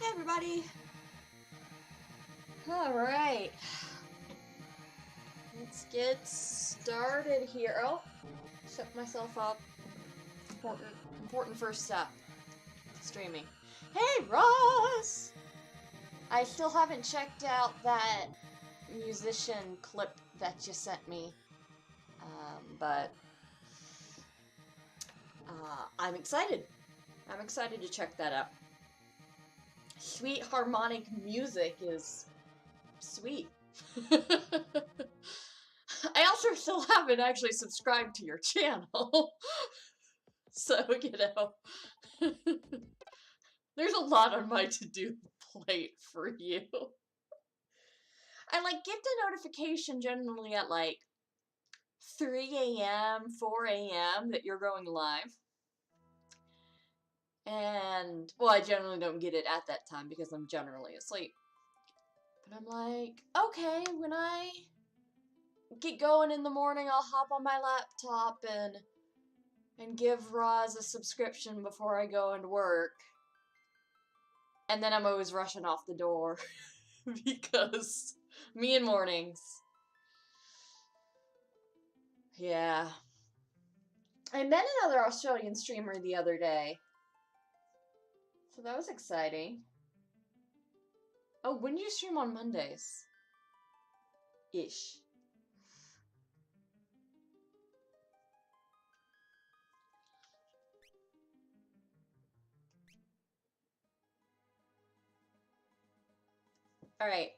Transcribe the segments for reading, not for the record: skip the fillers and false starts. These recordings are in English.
everybody! Alright. Let's get started here. Oh, set myself up. Important first step. Streaming. Hey, Ross! I still haven't checked out that musician clip that you sent me. But I'm excited. I'm excited to check that out. Sweet harmonic music is sweet. I also still haven't actually subscribed to your channel. So, you know, there's a lot on my to-do plate for you. I get the notification generally at 3 a.m., 4 a.m. that you're going live. And, well, I generally don't get it at that time because I'm generally asleep. But I'm like, okay, when I get going in the morning, I'll hop on my laptop and give Roz a subscription before I go into work. And then I'm always rushing off the door because me and mornings. Yeah. I met another Australian streamer the other day. So that was exciting. Oh, when do you stream on Mondays? Ish. Alright,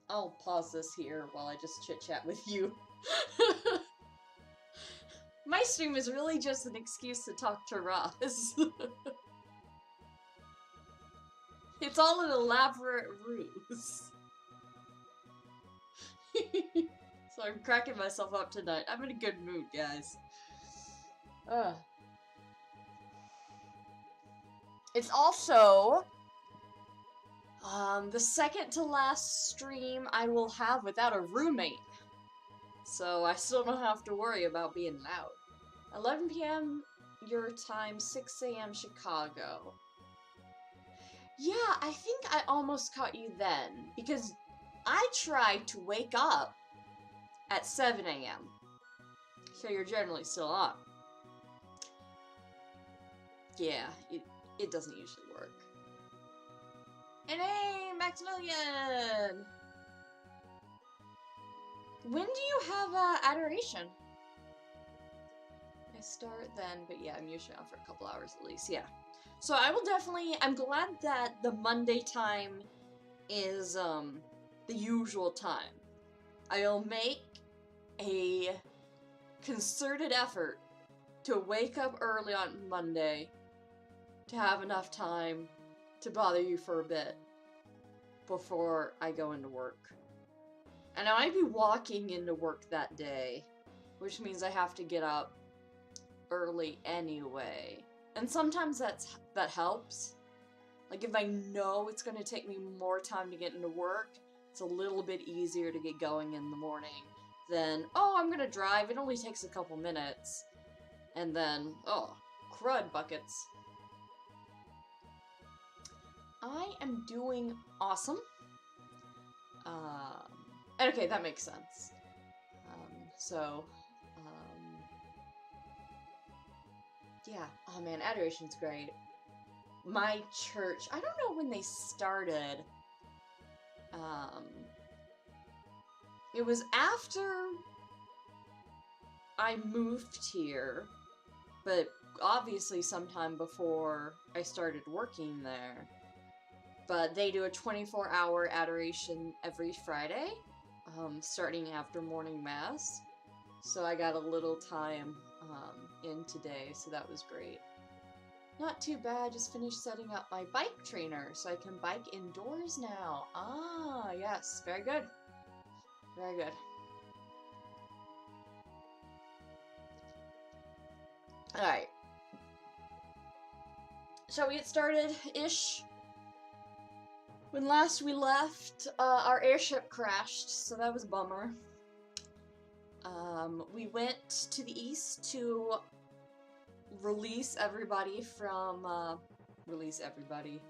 I'll pause this here while I just chit-chat with you. My stream is really just an excuse to talk to Roz. It's all an elaborate ruse. So I'm cracking myself up tonight. I'm in a good mood, guys. It's also the second to last stream I will have without a roommate. So I still don't have to worry about being loud. 11 p.m. your time, 6 a.m. Chicago. Yeah, I think I almost caught you then, because I tried to wake up at 7 a.m. So you're generally still up. Yeah, it doesn't usually work. And hey, Maximilian! When do you have adoration? I start then, but yeah, I'm usually on for a couple hours at least, yeah. So I will definitely, I'm glad that the Monday time is the usual time. I'll make a concerted effort to wake up early on Monday to have enough time to bother you for a bit before I go into work. And I might be walking into work that day, which means I have to get up early anyway. And sometimes that helps. Like, if I know it's going to take me more time to get into work, it's a little bit easier to get going in the morning than, oh, I'm going to drive, it only takes a couple minutes. And then, oh, crud buckets. I am doing awesome. Okay, that makes sense. Yeah. Oh man, Adoration's great. My church, I don't know when they started. It was after I moved here, but obviously sometime before I started working there. But they do a 24-hour adoration every Friday, starting after morning mass. So I got a little time in today, so that was great. Not too bad, just finished setting up my bike trainer, so I can bike indoors now. Ah, yes, very good. Very good. Alright. Shall we get started-ish? When last we left, our airship crashed, so that was a bummer. We went to the east to release everybody from, release everybody.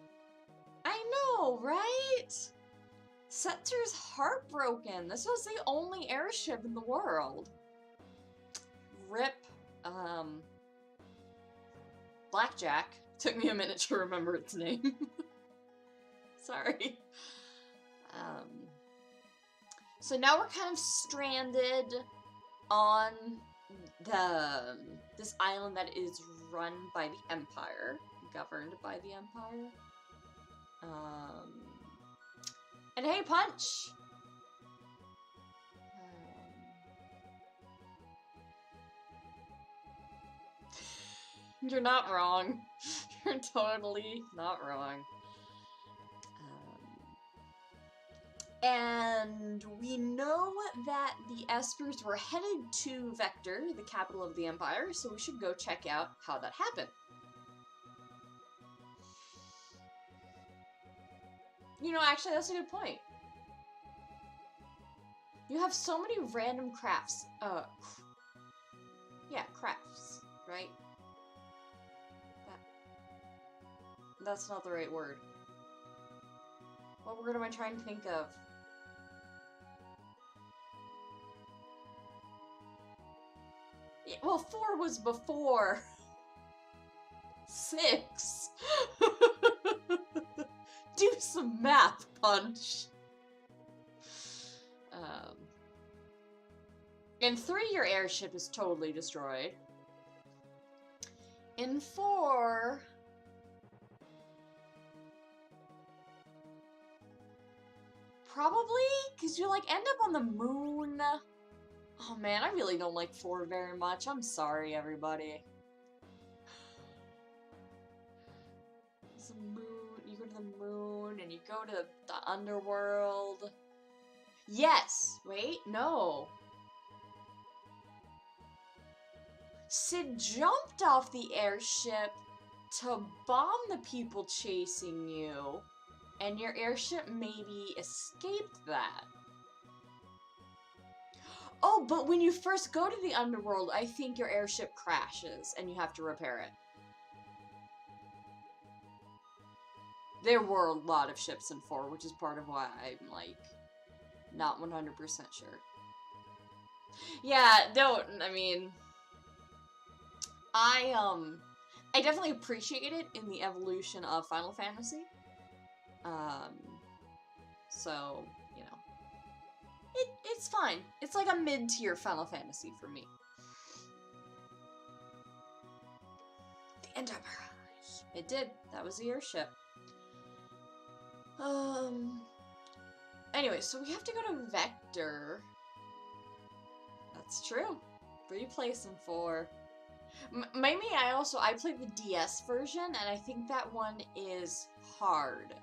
know, right? Setser's heartbroken. This was the only airship in the world. Rip, Blackjack. Took me a minute to remember its name. Sorry. So now we're kind of stranded on this island that is run by the Empire, governed by the Empire. And hey, Punch! You're not wrong. You're totally not wrong. And we know that the Espers were headed to Vector, the capital of the Empire, so we should go check out how that happened. You know, actually, that's a good point. You have so many random crafts. Yeah, crafts, right? That's not the right word. What word am I trying to think of? Yeah, well, 4 was before 6. Do some math, Punch. In 3, your airship is totally destroyed. In 4... probably? Because you, like, end up on the moon. Oh, man, I really don't like 4 very much. I'm sorry, everybody. There's a moon. You go to the moon, and you go to the underworld. Yes! Wait, no. Cid jumped off the airship to bomb the people chasing you, and your airship maybe escaped that. Oh, but when you first go to the underworld, I think your airship crashes, and you have to repair it. There were a lot of ships in 4, which is part of why I'm, like, not 100% sure. Yeah, I mean... I definitely appreciate it in the evolution of Final Fantasy. So, you know. It's fine. It's like a mid-tier Final Fantasy for me. The Enterprise. It did. That was the airship. Anyway, so we have to go to Vector. That's true. Replace them for... Maybe I played the DS version, and I think that one is hard.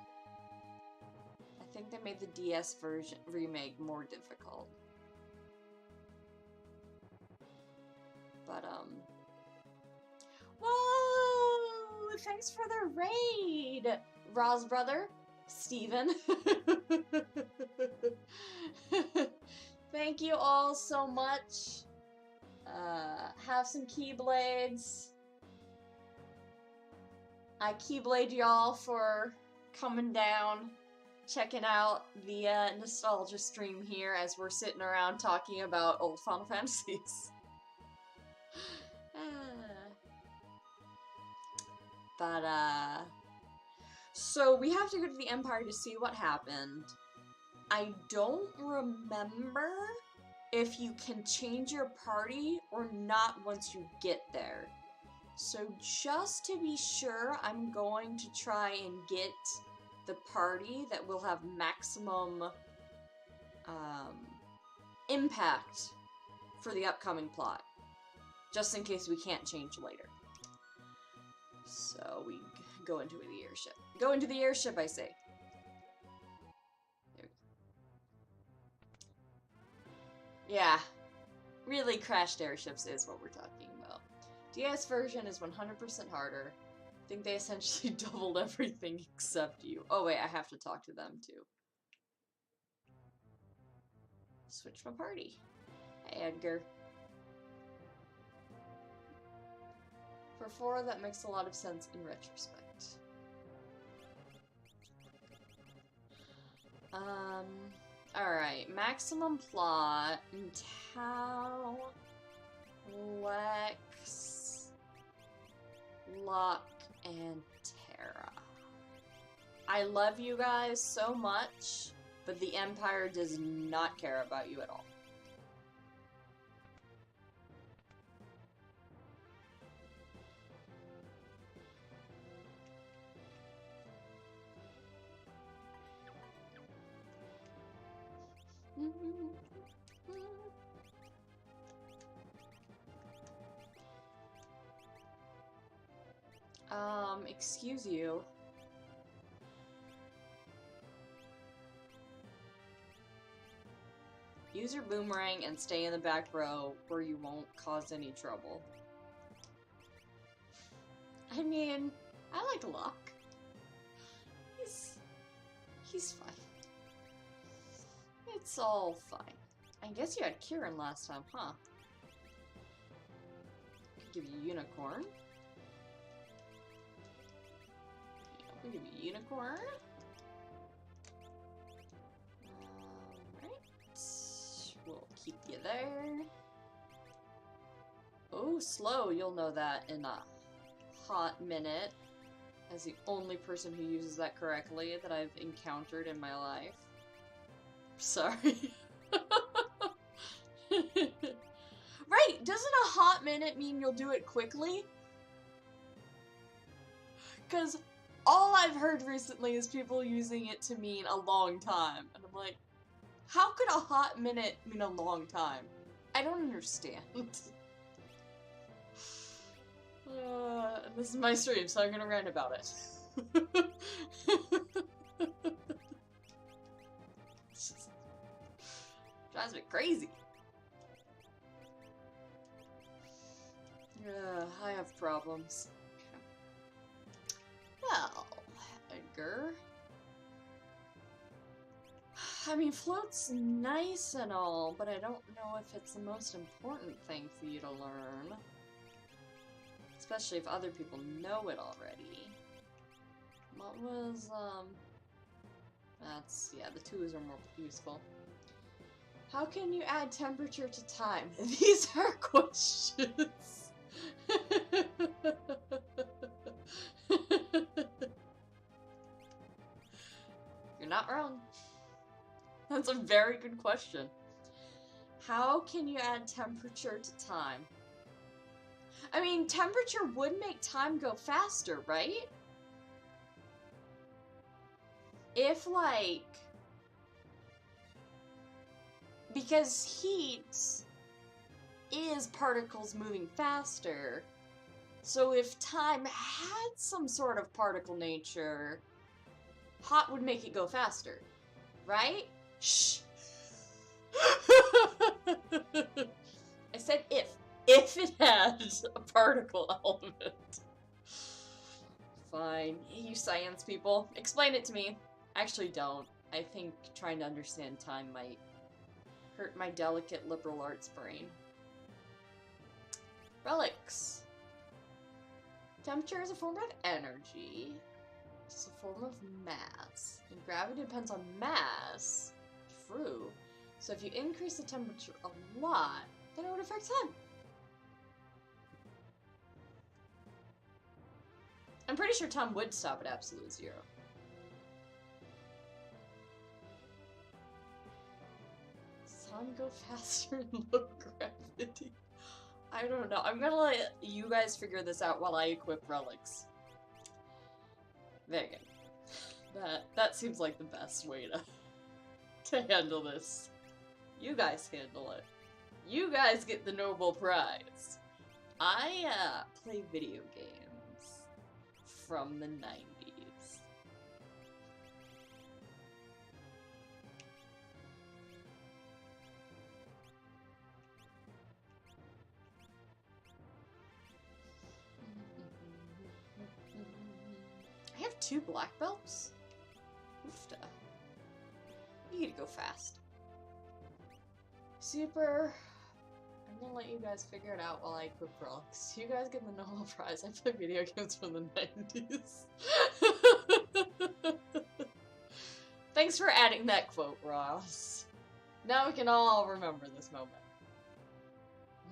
I think they made the DS version remake more difficult. But, whoa! Thanks for the raid, Roz brother, Steven. Thank you all so much. Have some Keyblades. I Keyblade y'all for coming down, checking out the nostalgia stream here as we're sitting around talking about old Final Fantasies. So we have to go to the Empire to see what happened. I don't remember if you can change your party or not once you get there. So just to be sure, I'm going to try and get the party that will have maximum impact for the upcoming plot. Just in case we can't change later. So we go into the airship. Go into the airship, I say. Yeah, really crashed airships is what we're talking about. DS version is 100% harder. I think they essentially doubled everything except you. Oh wait, I have to talk to them too. Switch my party. Hey Edgar. For 4, that makes a lot of sense in retrospect. Alright. Maximum plot. Tau. Lex. Locke. And Terra. I love you guys so much, but the Empire does not care about you at all. Excuse you. Use your boomerang and stay in the back row where you won't cause any trouble. I mean, I like Locke. He's fine. It's all fine. I guess you had Kieran last time, huh? Could give you a unicorn. I'll give you a unicorn. Alright. We'll keep you there. Oh, slow. You'll know that in a hot minute. As the only person who uses that correctly that I've encountered in my life. Sorry. Right, doesn't a hot minute mean you'll do it quickly? Because all I've heard recently is people using it to mean a long time. And I'm like, how could a hot minute mean a long time? I don't understand. This is my stream, so I'm gonna rant about it. Just drives me crazy. I have problems. Well, Edgar. I mean, float's nice and all, but I don't know if it's the most important thing for you to learn. Especially if other people know it already. What was, yeah, the twos are more useful. How can you add temperature to time? These are questions. You're not wrong. That's a very good question. How can you add temperature to time? I mean, temperature would make time go faster, right? If, like... Because heat is particles moving faster. So if time had some sort of particle nature, hot would make it go faster, right? Shh. I said if. If it has a particle element. Fine. You science people. Explain it to me. Actually, don't. I think trying to understand time might hurt my delicate liberal arts brain. Relics. Temperature is a form of energy. It's a form of mass. And gravity depends on mass. True. So if you increase the temperature a lot, then it would affect time. I'm pretty sure time would stop at absolute zero. Sun go faster than low gravity. I don't know. I'm gonna let you guys figure this out while I equip relics. Very good. That seems like the best way to handle this. You guys handle it. You guys get the Nobel Prize. I play video games from the 90s. I have 2 black belts? Oofta. You need to go fast. Super. I'm gonna let you guys figure it out while I equip relics. You guys get the Nobel Prize. I play video games from the 90s. Thanks for adding that quote, Ross. Now we can all remember this moment.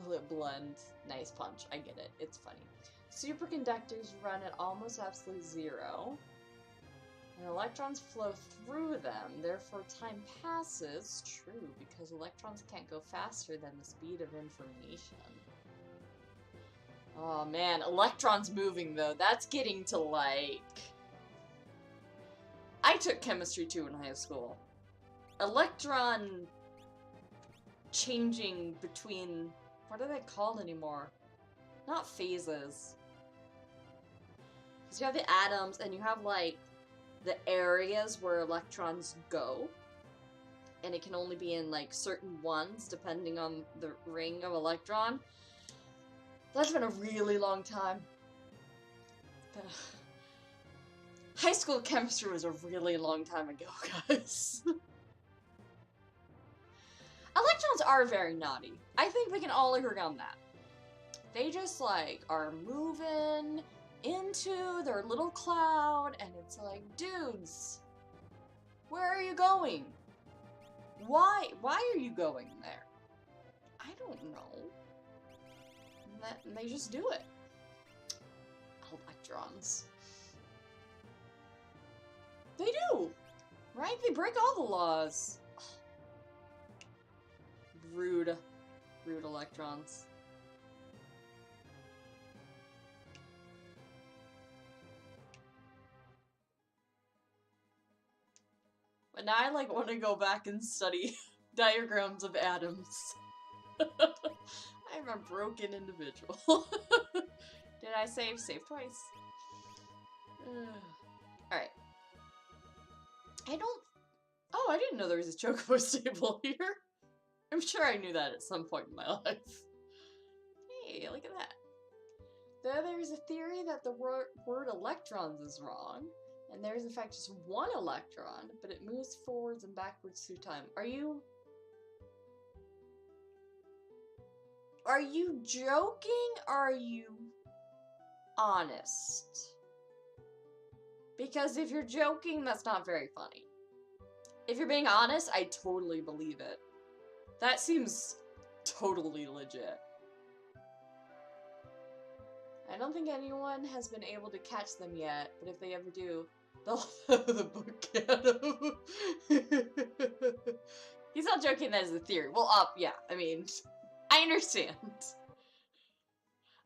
Will it blend? Nice punch. I get it. It's funny. Superconductors run at almost absolute zero, and electrons flow through them. Therefore, time passes. True, because electrons can't go faster than the speed of information. Oh man, electrons moving though. That's getting to like... I took chemistry too in high school. Electron changing between... What are they called anymore? Not phases. Because you have the atoms and you have like the areas where electrons go. And it can only be in like certain ones depending on the ring of electron. That's been a really long time. High school chemistry was a really long time ago, guys. Electrons are very naughty. I think we can all agree on that. They just, like, are moving into their little cloud, and it's like, dudes, where are you going? Why are you going there? I don't know. And they just do it. Electrons. They do! Right? They break all the laws. Rude. Rude electrons. But now I like want to go back and study diagrams of atoms. I'm a broken individual. Did I save? Save twice. Alright. I don't... Oh, I didn't know there was a chocobo stable here. I'm sure I knew that at some point in my life. Hey, look at that. There's a theory that the word electrons is wrong, and there's in fact just one electron, but it moves forwards and backwards through time. Are you joking, or are you honest? Because if you're joking, that's not very funny. If you're being honest, I totally believe it. That seems totally legit. I don't think anyone has been able to catch them yet, but if they ever do, they'll have the book at 'em. He's not joking, that is a theory. Well, yeah, I mean, I understand.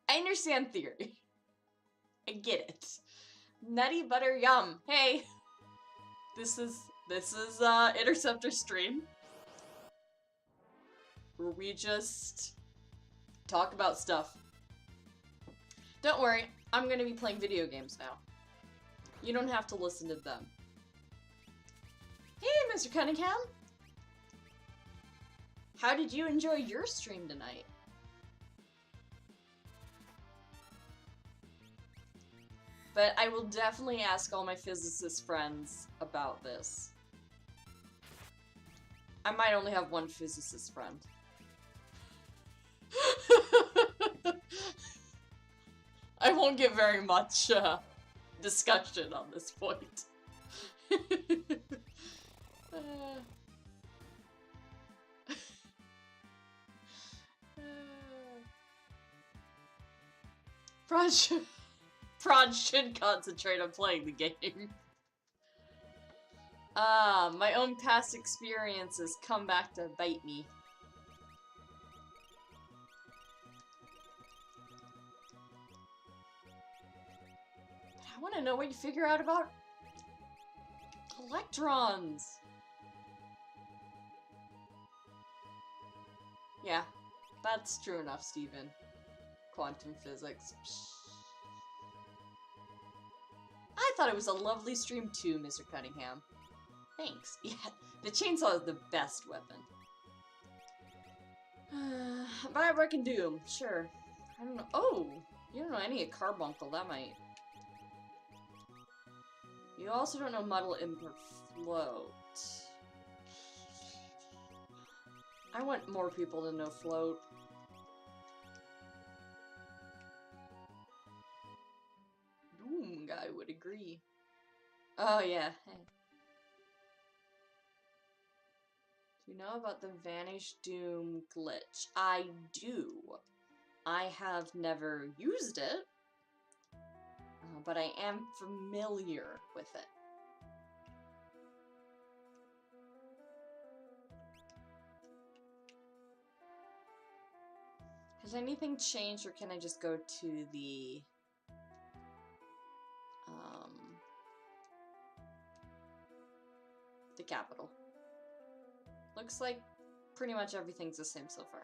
I understand theory. I get it. Nutty butter yum. Hey, this is Interceptor stream, where we just talk about stuff. Don't worry, I'm gonna be playing video games now. You don't have to listen to them. Hey, Mr. Cunningham! How did you enjoy your stream tonight? But I will definitely ask all my physicist friends about this. I might only have one physicist friend. I won't get very much discussion on this point. Prod should concentrate on playing the game. My own past experiences come back to bite me. I want to know what you figure out about electrons. Yeah, that's true enough, Steven. Quantum physics. I thought it was a lovely stream too, Mr. Cunningham. Thanks. Yeah, the chainsaw is the best weapon. Bioware can Doom, sure. I don't know. Oh, you don't know any of Carbuncle, that might. You also don't know Muddle Imper Float. I want more people to know Float. Doom guy would agree. Oh yeah. Do you know about the Vanish Doom glitch? I do. I have never used it, but I am familiar with it. Has anything changed, or can I just go to the capital? Looks like pretty much everything's the same so far.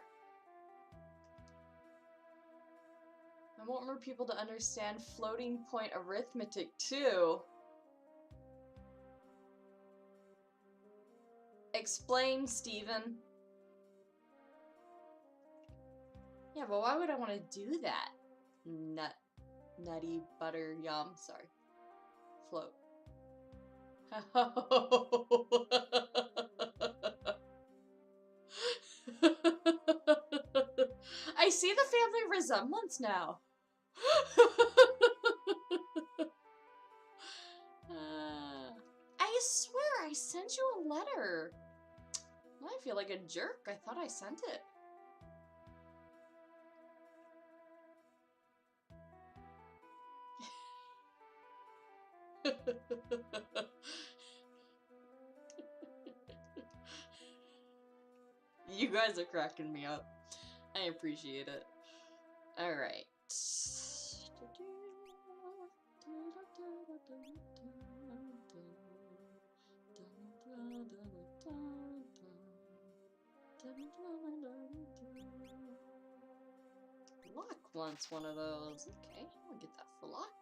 I want more people to understand floating point arithmetic too. Explain, Steven. Yeah, but why would I want to do that? Nutty butter yum. Sorry. Float. I see the family resemblance now. I swear I sent you a letter. I feel like a jerk. I thought I sent it. You guys are cracking me up. I appreciate it. Alright. Flock wants one of those. Okay, I'll get that Flock.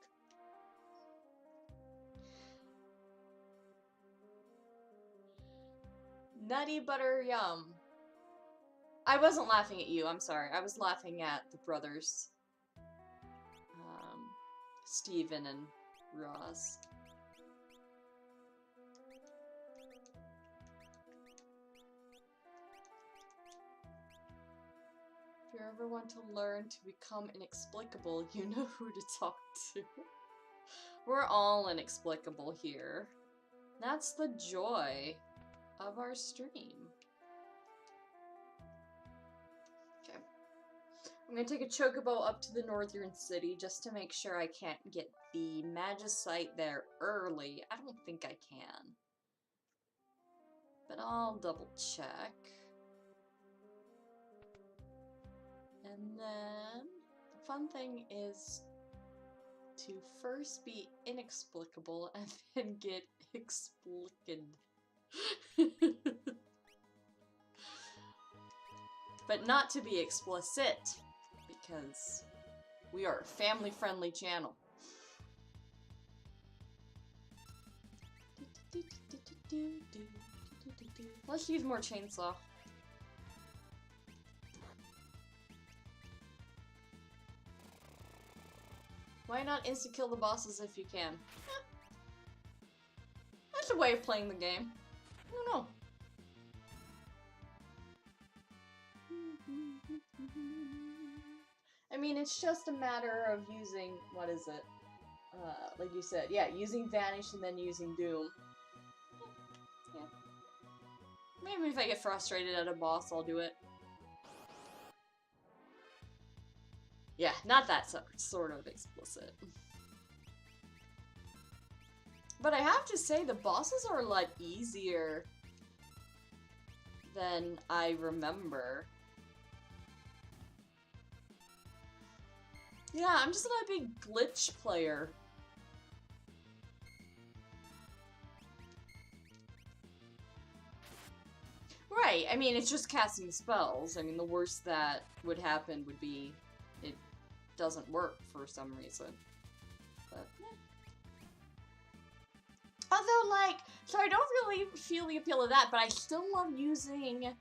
Nutty butter yum. I wasn't laughing at you, I'm sorry. I was laughing at the brothers. Steven and Ross. If you ever want to learn to become inexplicable, you know who to talk to. We're all inexplicable here. That's the joy of our stream. Okay. I'm gonna take a chocobo up to the northern city just to make sure I can't get the Magicite there early. I don't think I can. But I'll double check. And then the fun thing is to first be inexplicable and then get explicit. But not to be explicit, because we are a family-friendly channel. Let's use more chainsaw. Why not insta-kill the bosses if you can? That's a way of playing the game. I don't know. I mean, it's just a matter of using, what is it? Like you said, yeah, using Vanish and then using Doom. Yeah. Maybe if I get frustrated at a boss, I'll do it. Yeah, not that sort of explicit. But I have to say, the bosses are a lot easier than I remember. Yeah, I'm just not a big glitch player. Right, I mean, it's just casting spells. I mean, the worst that would happen would be it doesn't work for some reason. But, yeah. Although, like, so I don't really feel the appeal of that, but I still love using,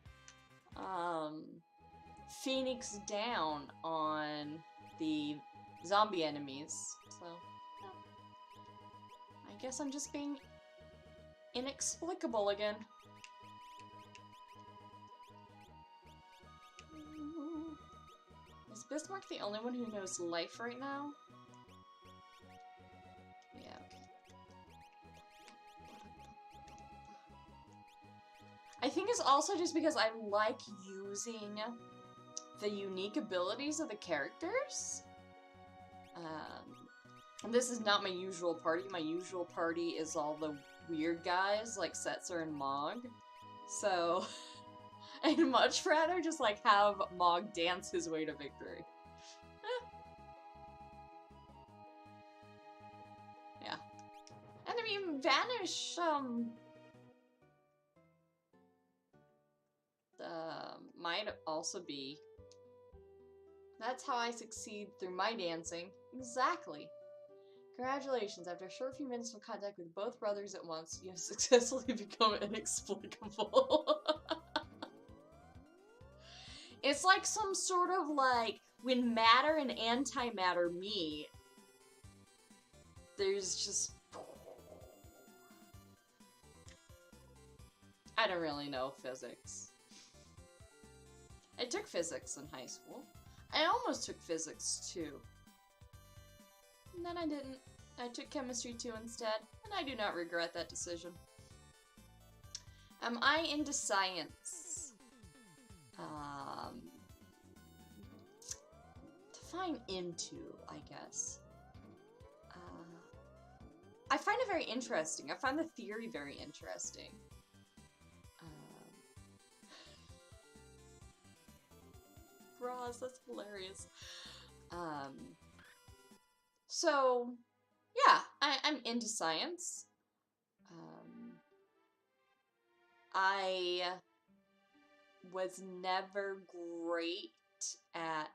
Phoenix Down on the zombie enemies, so, yeah. I guess I'm just being inexplicable again. Is Bismarck the only one who knows life right now? Yeah, okay. I think think it's also just because I like using the unique abilities of the characters. And this is not my usual party. My usual party is all the weird guys like Setzer and Mog. So I'd much rather just like have Mog dance his way to victory. Yeah. And I mean, Vanish, might also be. That's how I succeed through my dancing. Exactly. Congratulations, after a short few minutes of contact with both brothers at once, you have successfully become inexplicable. It's like some sort of like, when matter and antimatter meet, there's just... I don't really know physics. I took physics in high school. I almost took physics too. And then I didn't. I took chemistry 2 instead, and I do not regret that decision. Am I into science? Define into, I guess. I find it very interesting. I find the theory very interesting. Roz, that's hilarious. So, yeah, I'm into science. I was never great at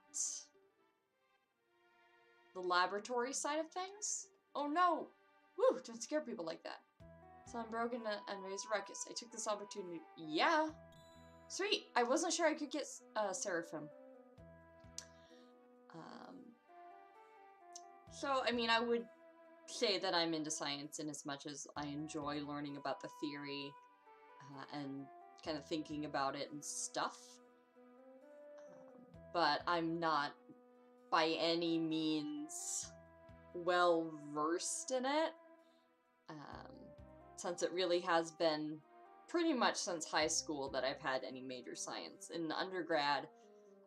the laboratory side of things. Oh no! Woo! Don't scare people like that. So I'm broken and raised a ruckus. I took this opportunity. Yeah! Sweet! I wasn't sure I could get Seraphim. So, I mean, I would say that I'm into science in as much as I enjoy learning about the theory and kind of thinking about it and stuff. But I'm not by any means well versed in it, since it really has been pretty much since high school that I've had any major science. In undergrad,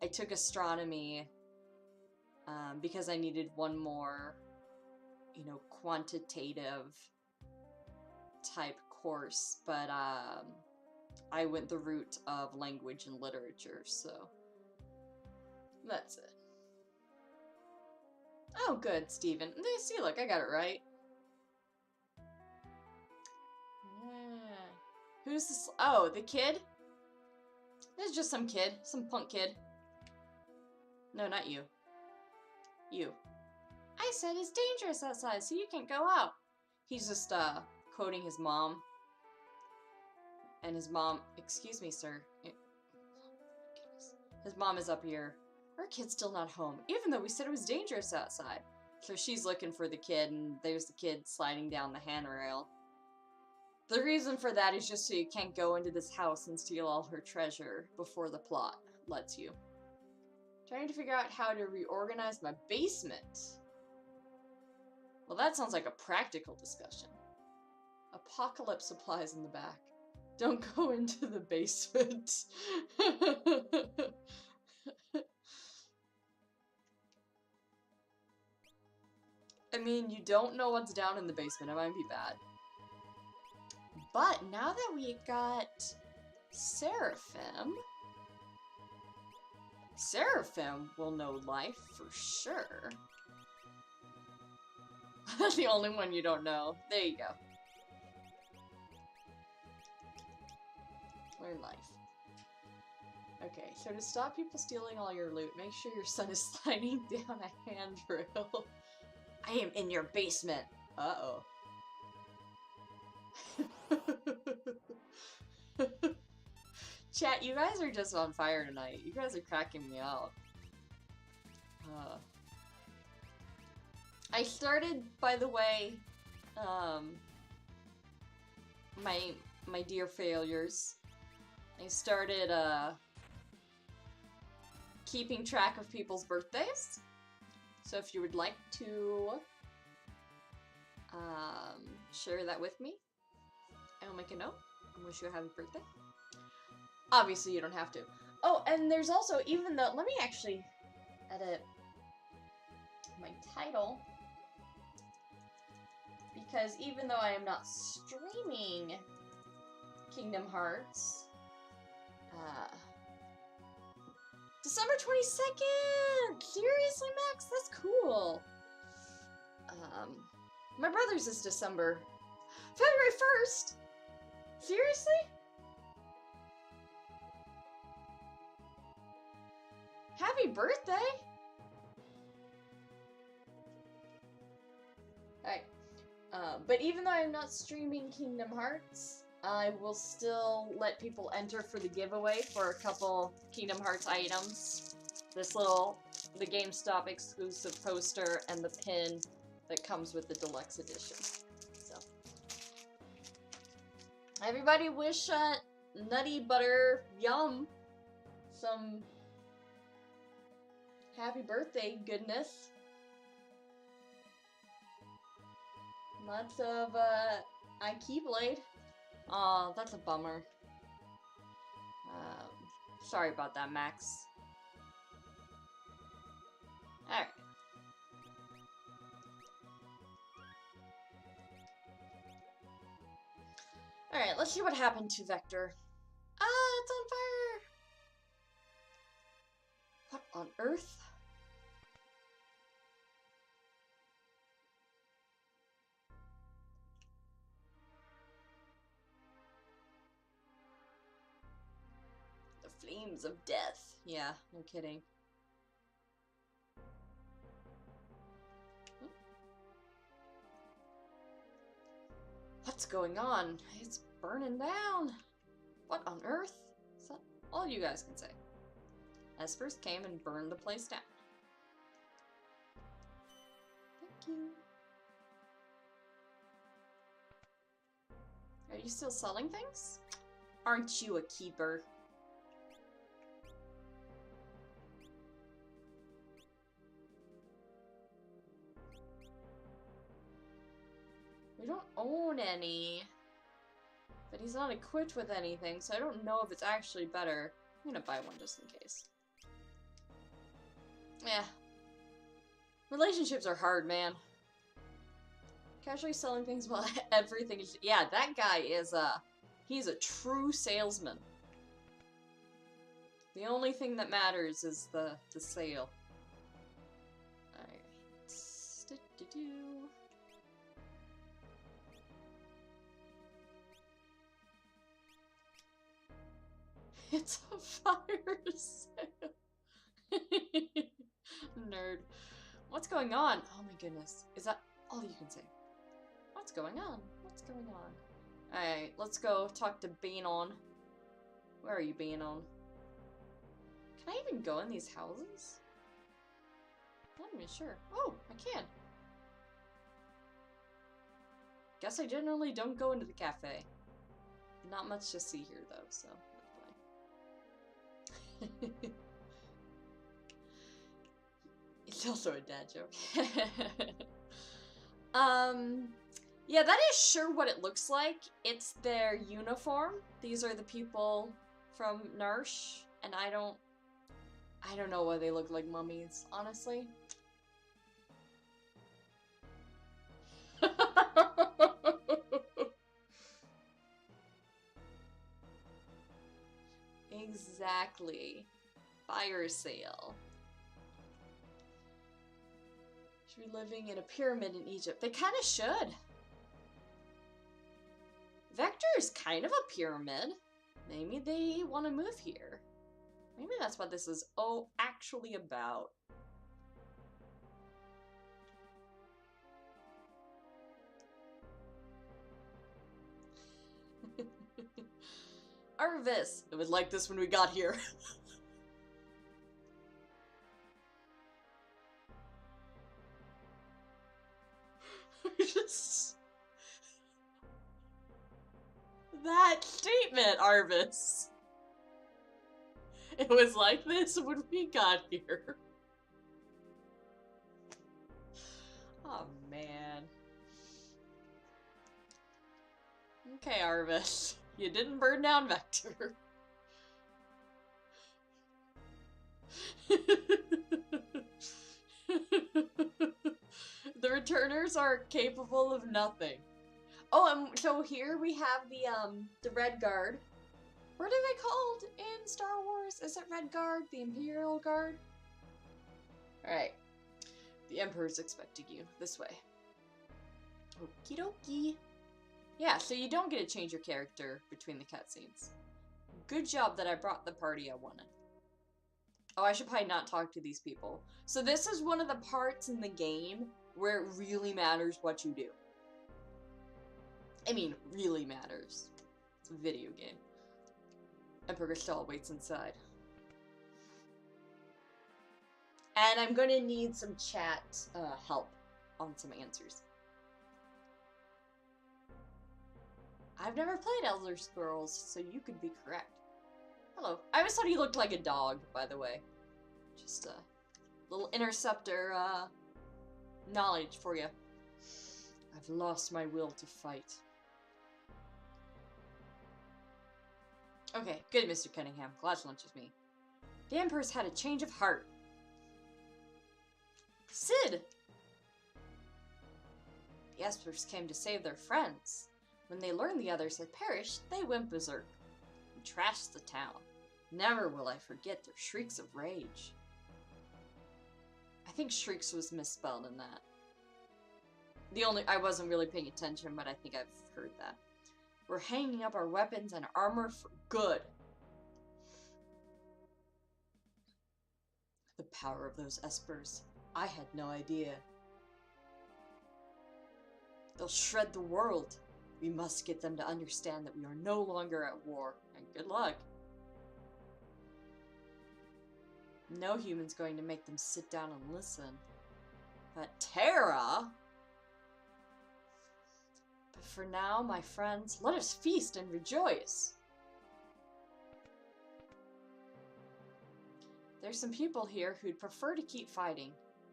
I took astronomy because I needed one more, you know, quantitative type course, but I went the route of language and literature, so that's it. Oh, good, Steven. See, look, I got it right. Yeah. Who's this? Oh, the kid? It's just some kid. Some punk kid. No, not you. You. I said it's dangerous outside, so you can't go out. He's just, quoting his mom. And his mom, excuse me, sir. His mom is up here. Our kid's still not home, even though we said it was dangerous outside. So she's looking for the kid, and there's the kid sliding down the handrail. The reason for that is just so you can't go into this house and steal all her treasure before the plot lets you. Trying to figure out how to reorganize my basement. Well, that sounds like a practical discussion. Apocalypse supplies in the back. Don't go into the basement. I mean, you don't know what's down in the basement. It might be bad. But now that we got Seraphim, Seraphim will know life for sure. That's the only one you don't know. There you go. Learn life. Okay, so to stop people stealing all your loot, make sure your son is sliding down a handrail. I am in your basement. Uh-oh. Chat, you guys are just on fire tonight. You guys are cracking me out. I started, by the way, my dear failures. I started, keeping track of people's birthdays. So if you would like to, share that with me, I'll make a note and wish you a happy birthday. Obviously, you don't have to. Oh, and there's also, even though, let me actually edit my title, because even though I am not streaming Kingdom Hearts, December 22nd! Seriously, Max? That's cool. My brother's is December. February 1st? Seriously? Happy birthday! Alright. But even though I'm not streaming Kingdom Hearts, I will still let people enter for the giveaway for a couple Kingdom Hearts items. This little, the GameStop exclusive poster and the pin that comes with the deluxe edition. So, everybody wish Nutty Butter Yum some happy birthday goodness. Lots of Keyblade. Aw, that's a bummer. Sorry about that, Max. Alright. Alright, let's see what happened to Vector. Ah, it's on fire! What on earth? The flames of death. Yeah, no kidding. What's going on? It's burning down. What on earth? Is that all you guys can say? Espers came and burned the place down. Thank you. Are you still selling things? Aren't you a keeper? We don't own any. But he's not equipped with anything, so I don't know if it's actually better. I'm gonna buy one just in case. Yeah. Relationships are hard, man. Casually selling things while everything is... Yeah, that guy is, he's a true salesman. The only thing that matters is the sale. Alright. It's a fire sale. Nerd. What's going on? Oh my goodness. Is that all you can say? What's going on? What's going on? Alright, let's go talk to Beanon. Where are you, Beanon? Can I even go in these houses? I'm not even sure. Oh, I can. Guess I generally don't go into the cafe. Not much to see here, though, so that's fine. It's also a dad joke. Yeah, that is sure what it looks like. It's their uniform. These are the people from Narshe, and I don't know why they look like mummies, honestly. Exactly. Fire sale. Should be living in a pyramid in Egypt. They kind of should. Vector is kind of a pyramid. Maybe they want to move here. Maybe that's what this is actually about. Arvis! It was like this when we got here. Just... That statement, Arvis. It was like this when we got here. Oh, man. Okay, Arvis. You didn't burn down Vector. The returners are capable of nothing. Oh, so here we have the Red Guard. What are they called in Star Wars? Is it Red Guard? The Imperial Guard? Alright. The Emperor's expecting you. This way. Okie dokie. Yeah, so you don't get to change your character between the cutscenes. Good job that I brought the party I wanted. Oh, I should probably not talk to these people. So this is one of the parts in the game where it really matters what you do. I mean, really matters. It's a video game. Emperor Gestahl waits inside. And I'm gonna need some chat help on some answers. I've never played Elder Scrolls, so you could be correct. Hello. I always thought he looked like a dog, by the way. Just a little interceptor knowledge for you. I've lost my will to fight. Okay, good, Mr. Cunningham. Glad to lunch with me. The Emperor's had a change of heart. Cid! The Espers came to save their friends. When they learned the others had perished, they went berserk and trashed the town. Never will I forget their shrieks of rage. I think shrieks was misspelled in that. I wasn't really paying attention, but I think I've heard that. We're hanging up our weapons and armor for good. The power of those Espers. I had no idea. They'll shred the world. We must get them to understand that we are no longer at war. And good luck. No human's going to make them sit down and listen. But Terra... But for now, my friends, let us feast and rejoice. There's some people here who'd prefer to keep fighting.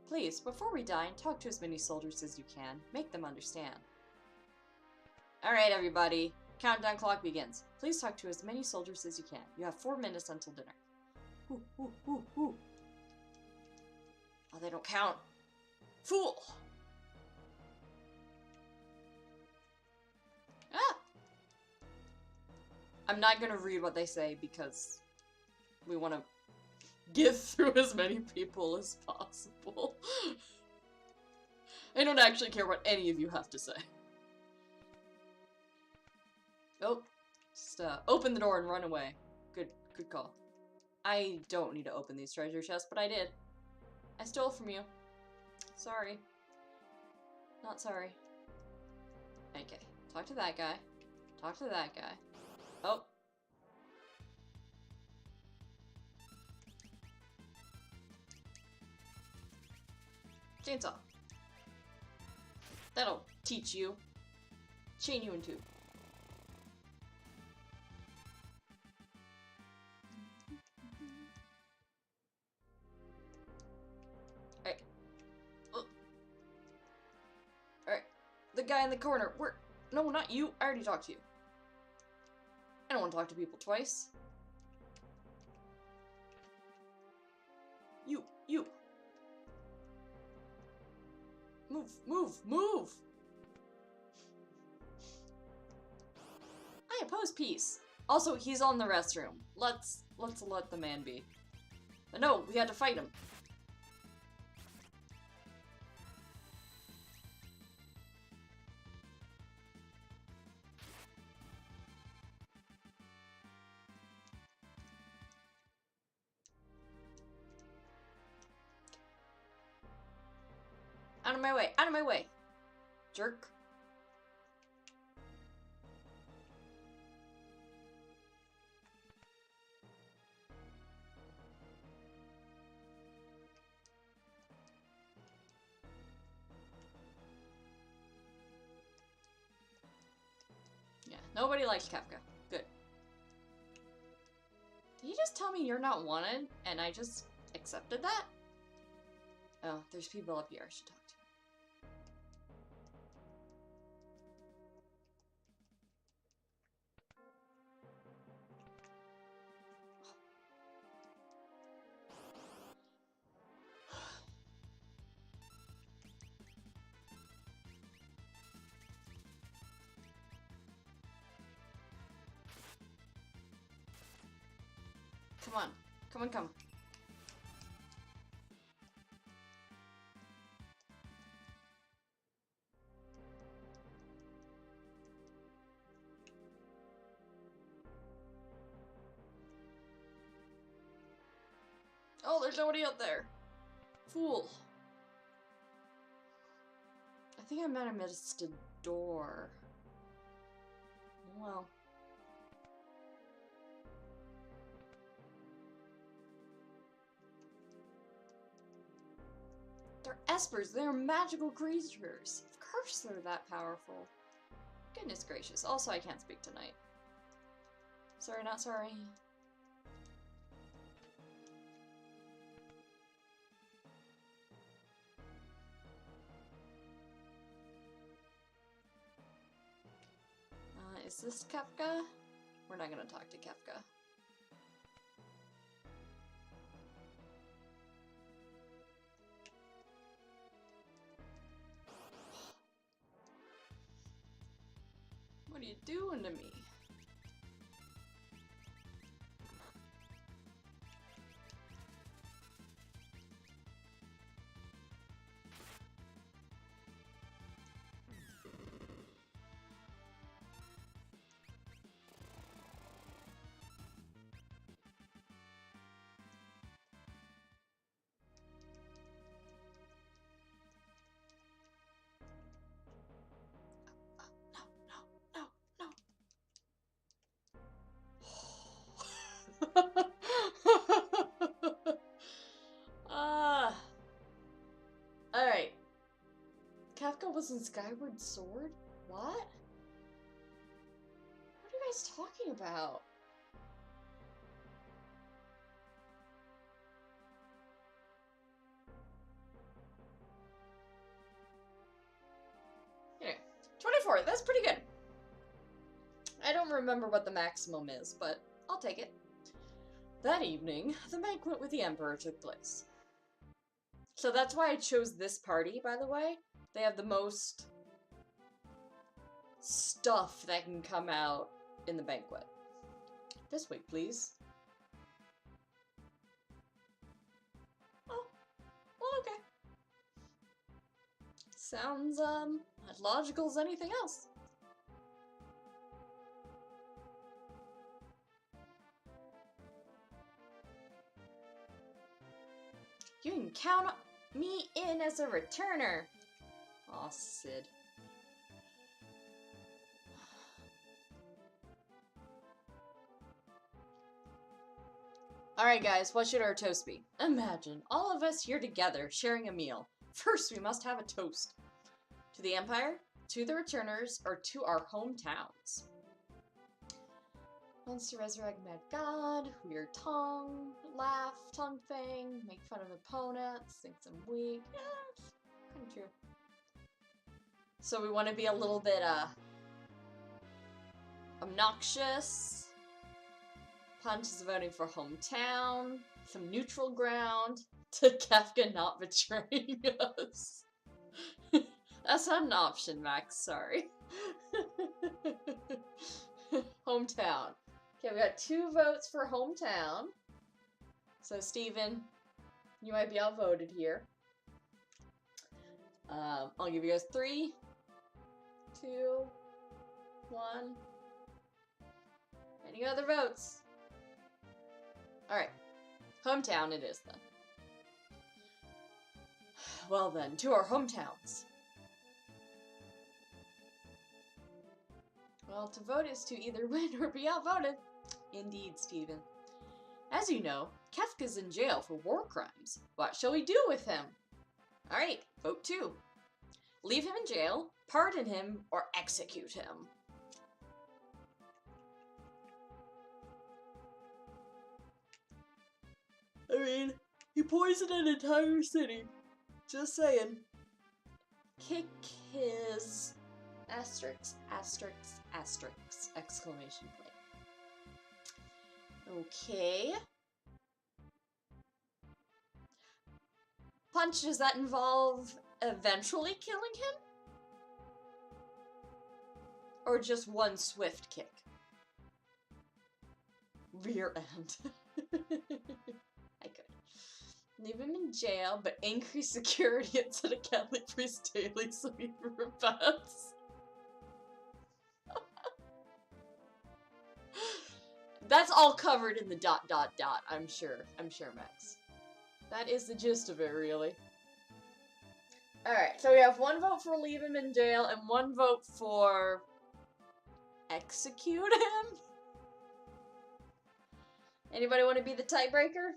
Please, before we dine, talk to as many soldiers as you can. Make them understand. Alright, everybody. Countdown clock begins. Please talk to as many soldiers as you can. You have 4 minutes until dinner. Ooh, ooh, ooh, ooh. Oh, they don't count. Fool! Ah! I'm not gonna read what they say because we want to get through as many people as possible. I don't actually care what any of you have to say. Oh, just open the door and run away. Good call. I don't need to open these treasure chests, but I did. I stole from you. Sorry. Not sorry. Okay, talk to that guy. Talk to that guy. Oh. Chainsaw. That'll teach you. Chain you in two. Alright. Alright. The guy in the corner. Where? No, not you. I already talked to you. I don't want to talk to people twice. You. Move! I oppose peace. Also, he's on the restroom. Let's let the man be. But no, we had to fight him. Out of my way! Out of my way! Jerk. Yeah, nobody likes Kefka. Good. Did you just tell me you're not wanted, and I just accepted that? Oh, there's people up here I should talk to. Come on. Come on, come. Oh, there's nobody out there. Fool. I think I might have missed a door. Well. They're espers. They're magical creatures. Of course they're that powerful. Goodness gracious. Also, I can't speak tonight. Sorry, not sorry. Is this Kefka? We're not gonna talk to Kefka. What are you doing to me? Alright. Kefka was in Skyward Sword? What? What are you guys talking about? Anyway, 24, that's pretty good. I don't remember what the maximum is, but I'll take it. That evening, the banquet with the Emperor took place. So that's why I chose this party, by the way. They have the most stuff that can come out in the banquet. This way, please. Oh, well, okay. Sounds, as logical as anything else. You can count me in as a returner. Aw, Sid. Alright guys, what should our toast be? Imagine, all of us here together, sharing a meal. First, we must have a toast. To the Empire, to the returners, or to our hometowns. Wants to resurrect Mad God, weird tongue, laugh, tongue thing, make fun of opponents, thinks I'm weak. Yeah, kind of true. So we want to be a little bit, obnoxious. Punch is voting for hometown, some neutral ground, to Kefka not betraying us. That's not an option, Max, sorry. Hometown. Okay, we got 2 votes for hometown. So, Steven, you might be outvoted here. I'll give you guys 3, 2, 1. Any other votes? Alright. Hometown it is, then. Well then, to our hometowns. Well, to vote is to either win or be outvoted. Indeed, Steven. As you know, Kefka's in jail for war crimes. What shall we do with him? Alright, vote 2. Leave him in jail, pardon him, or execute him. I mean, he poisoned an entire city. Just saying. Kick his... asterisk, asterisk, asterisk, exclamation point. Okay. Punch, does that involve eventually killing him? Or just one swift kick? Rear end. I could. Leave him in jail, but increase security instead of Catholic priest daily so he repents. That's all covered in the ... I'm sure. I'm sure, Max. That is the gist of it, really. Alright, so we have one vote for leave him in jail and one vote for execute him? Anybody want to be the tiebreaker?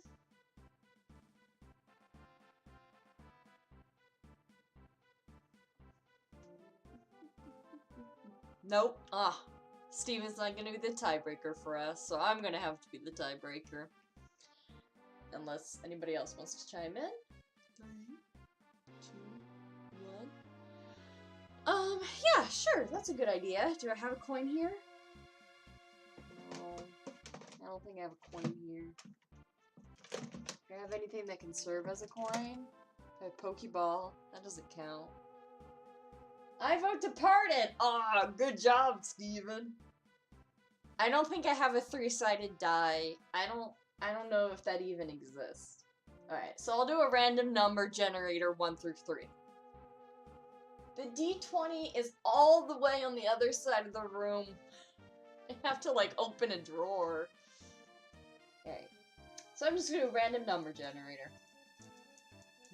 Nope. Ah, Steven's not gonna be the tiebreaker for us, so I'm gonna have to be the tiebreaker. Unless anybody else wants to chime in. 3, 2, 1. Yeah, sure, that's a good idea. Do I have a coin here? No, I don't think I have a coin here. Do I have anything that can serve as a coin? I have a Pokeball. That doesn't count. I vote to pardon! Aw, good job, Steven. I don't think I have a 3-sided die. I don't know if that even exists. Alright, so I'll do a random number generator 1 through 3. The D20 is all the way on the other side of the room. I have to, like, open a drawer. Alright. So I'm just gonna do a random number generator.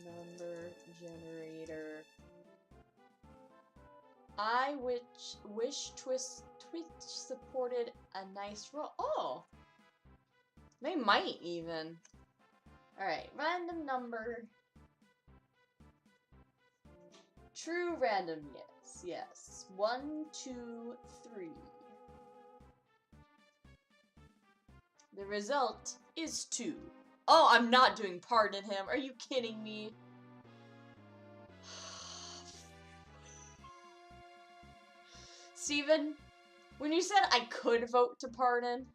Number generator. I wish Twitch supported a nice roll. Oh! They might even. Alright, random number. True random, yes. Yes. 1, 2, 3. The result is 2. Oh, I'm not doing pardon him. Are you kidding me? Steven, when you said I could vote to pardon,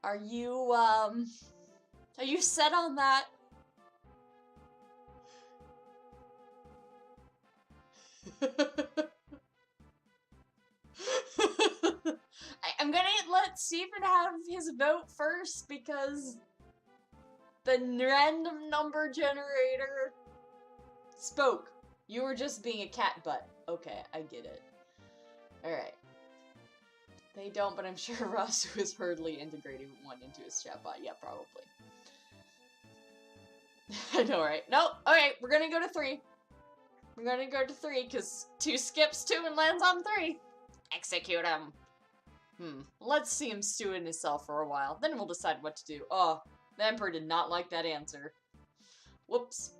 are you set on that? I'm gonna let Steven have his vote first because the random number generator spoke. You were just being a cat butt. Okay, I get it. Alright. They don't, but I'm sure Rasu is hurriedly integrating one into his chatbot. Yeah, probably. I know, right? Nope. Okay, we're gonna go to 3. We're gonna go to 3, because 2 skips 2 and lands on 3. Execute him. Let's see him stew in himself for a while. Then we'll decide what to do. Oh, the Emperor did not like that answer. Whoops.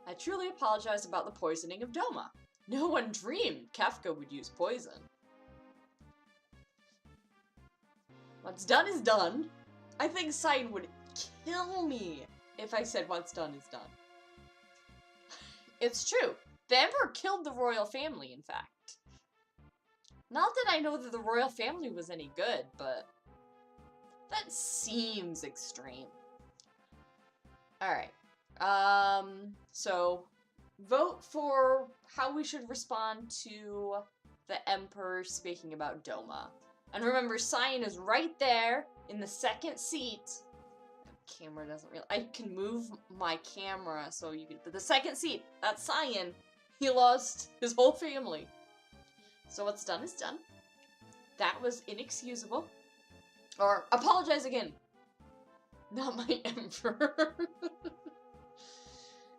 I truly apologize about the poisoning of Doma. No one dreamed Kefka would use poison. What's done is done. I think Cyan would kill me if I said what's done is done. It's true. The Emperor killed the royal family, in fact. Not that I know that the royal family was any good, but that seems extreme. Alright. So vote for how we should respond to the Emperor speaking about Doma. And remember, Cyan is right there in the second seat. The camera doesn't really... I can move my camera so you can... But the second seat, that's Cyan. He lost his whole family. So what's done is done. That was inexcusable. Or, apologize again. Not my Emperor.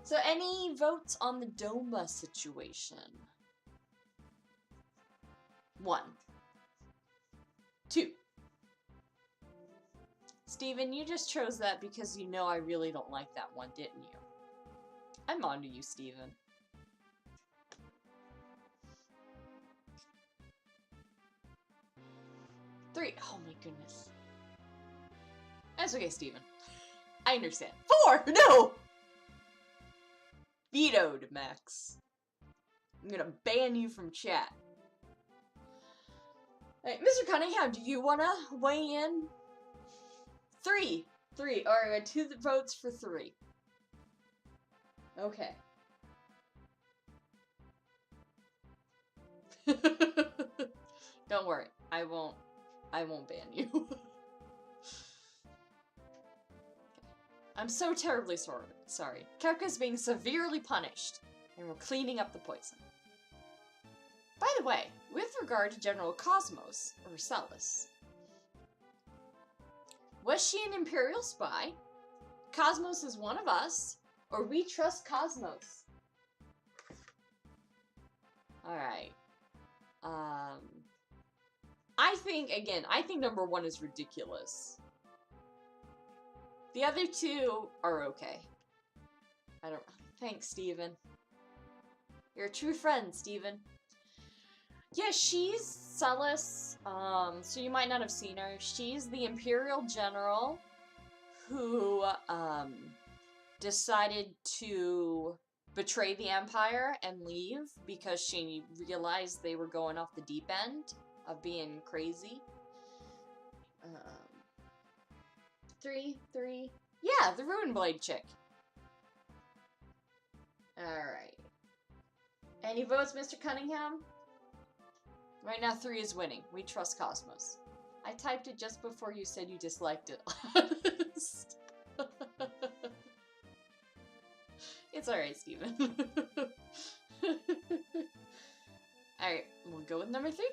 So any votes on the Doma situation? 1. 2. Steven, you just chose that because you know I really don't like that one, didn't you? I'm on to you, Steven. Three. Oh my goodness. That's okay, Steven. I understand. 4! No! Vetoed, Max. I'm gonna ban you from chat. Hey, Mr. Cunningham, do you wanna weigh in? 3. 3. Alright, 2 votes for 3. Okay. Don't worry. I won't ban you. I'm so terribly sorry. Kefka's being severely punished, and we're cleaning up the poison. By the way, with regard to General Cosmos, or Celes, was she an Imperial spy? Cosmos is one of us, or we trust Cosmos? Alright. I think number 1 is ridiculous. The other 2 are okay. Thanks, Steven. You're a true friend, Steven. Yeah, she's Celes, so you might not have seen her. She's the Imperial General who, decided to betray the Empire and leave because she realized they were going off the deep end of being crazy. 3. Yeah, the Ruinblade chick. Alright. Any votes, Mr. Cunningham? Right now, 3 is winning. We trust Cosmos. I typed it just before you said you disliked it. It's alright, Steven. Alright, we'll go with number 3.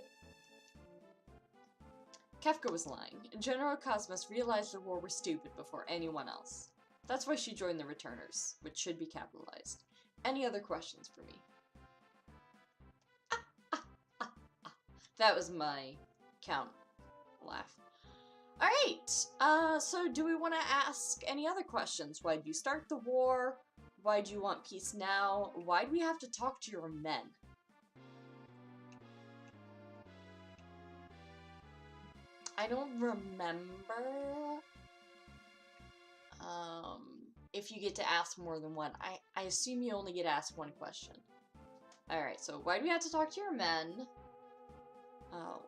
Kefka was lying. General Cosmos realized the war was stupid before anyone else. That's why she joined the Returners, which should be capitalized. Any other questions for me? That was my count laugh. Alright, so do we want to ask any other questions? Why did you start the war? Why do you want peace now? Why do we have to talk to your men? I don't remember if you get to ask more than one. I assume you only get asked one question. Alright, so why do we have to talk to your men?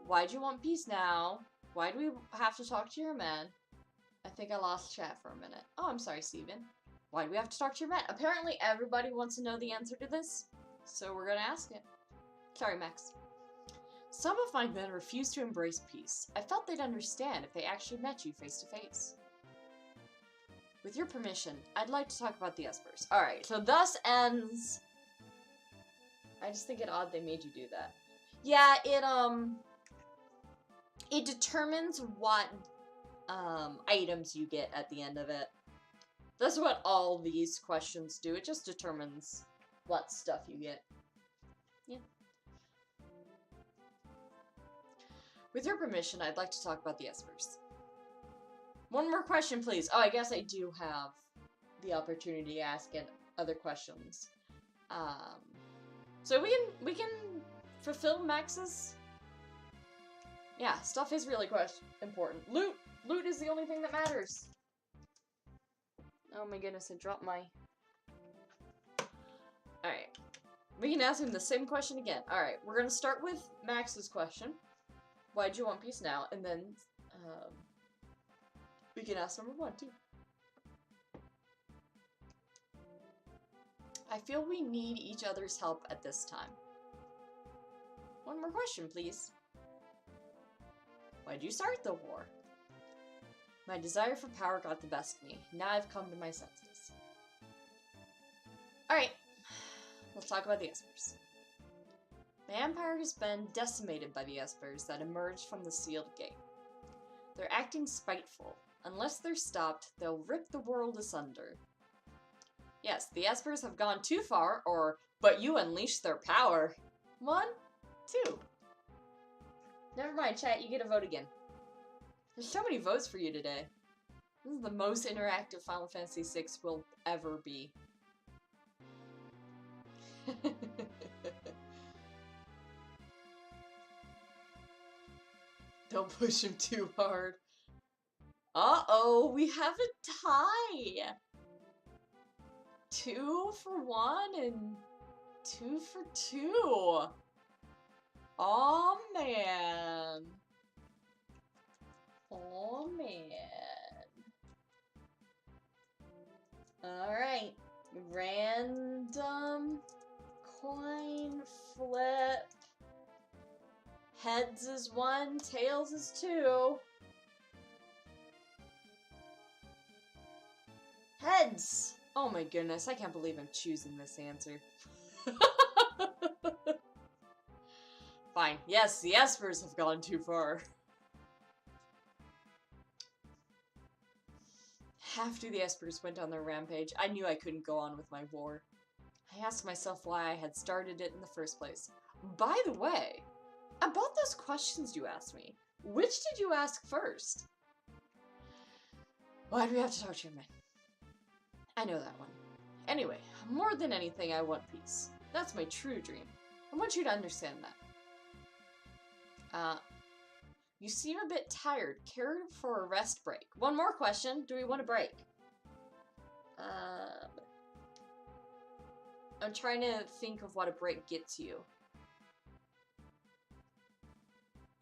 Why do you want peace now? Why do we have to talk to your men? I think I lost chat for a minute. Oh, I'm sorry, Steven. Why do we have to talk to your men? Apparently everybody wants to know the answer to this, so we're gonna ask it. Sorry, Max. Some of my men refuse to embrace peace. I felt they'd understand if they actually met you face to face. With your permission, I'd like to talk about the Espers. Alright, so thus ends... I just think it odd they made you do that. Yeah, it determines what, items you get at the end of it. That's what all these questions do. It just determines what stuff you get. Yeah. With your permission, I'd like to talk about the Espers. One more question, please. Oh, I guess I do have the opportunity to ask other questions. So we can fulfill Max's... Yeah, stuff is really important. Loot! Loot is the only thing that matters. Oh my goodness, I dropped my... Alright. We can ask him the same question again. Alright, we're gonna start with Max's question. Why'd you want peace now? And then, we can ask number 1, too. I feel we need each other's help at this time. One more question, please. Why'd you start the war? My desire for power got the best of me. Now I've come to my senses. Alright, let's talk about the Espers. The Empire has been decimated by the Espers that emerged from the sealed gate. They're acting spiteful. Unless they're stopped, they'll rip the world asunder. Yes, the Espers have gone too far, but you unleashed their power. 1, 2. Never mind, chat, you get a vote again. There's so many votes for you today. This is the most interactive Final Fantasy VI will ever be. Don't push him too hard. Uh-oh, we have a tie! 2 for 1 and 2 for 2. Aw, man. Aw, man. Alright. Random coin flip Heads is 1, tails is 2. Heads! Oh my goodness, I can't believe I'm choosing this answer. Fine. Yes, the Espers have gone too far. After the Espers went on their rampage, I knew I couldn't go on with my war. I asked myself why I had started it in the first place. By the way, about those questions you asked me, which did you ask first? Why do we have to talk to your men? I know that one. Anyway, more than anything, I want peace. That's my true dream. I want you to understand that. You seem a bit tired. Care for a rest break. One more question. Do we want a break? I'm trying to think of what a break gets you.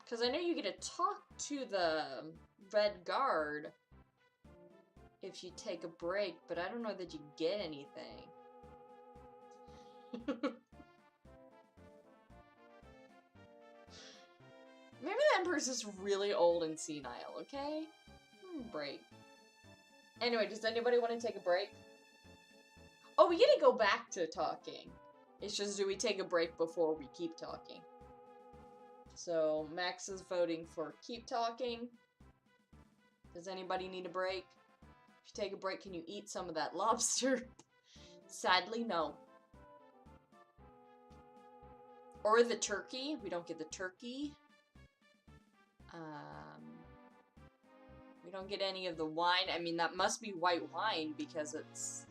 Because I know you get to talk to the Red Guard if you take a break, but I don't know that you get anything. Maybe the Emperor's just really old and senile, okay? Break. Anyway, does anybody want to take a break? Oh, we get to go back to talking. It's just, do we take a break before we keep talking? So, Max is voting for keep talking. Does anybody need a break? If you take a break, can you eat some of that lobster? Sadly, no. Or the turkey. We don't get the turkey. We don't get any of the wine. I mean, that must be white wine because it's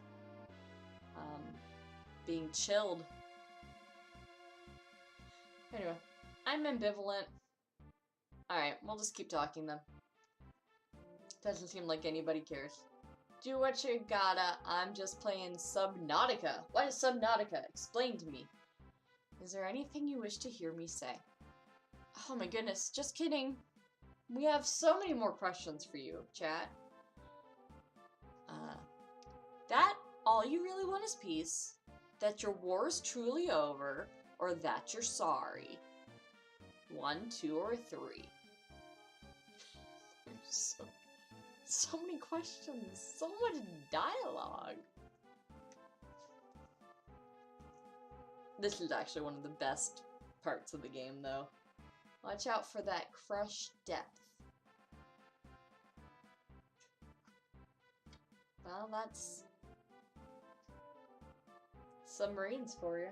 being chilled. Anyway, I'm ambivalent. Alright, we'll just keep talking then. Doesn't seem like anybody cares. Do what you gotta. I'm just playing Subnautica. What is Subnautica? Explain to me. Is there anything you wish to hear me say? Oh my goodness, just kidding. We have so many more questions for you, chat. That all you really want is peace, that your war is truly over, or that you're sorry. 1, 2, or 3. There's so many questions, so much dialogue. This is actually one of the best parts of the game, though. Watch out for that crushed depth. Well, that's submarines for you.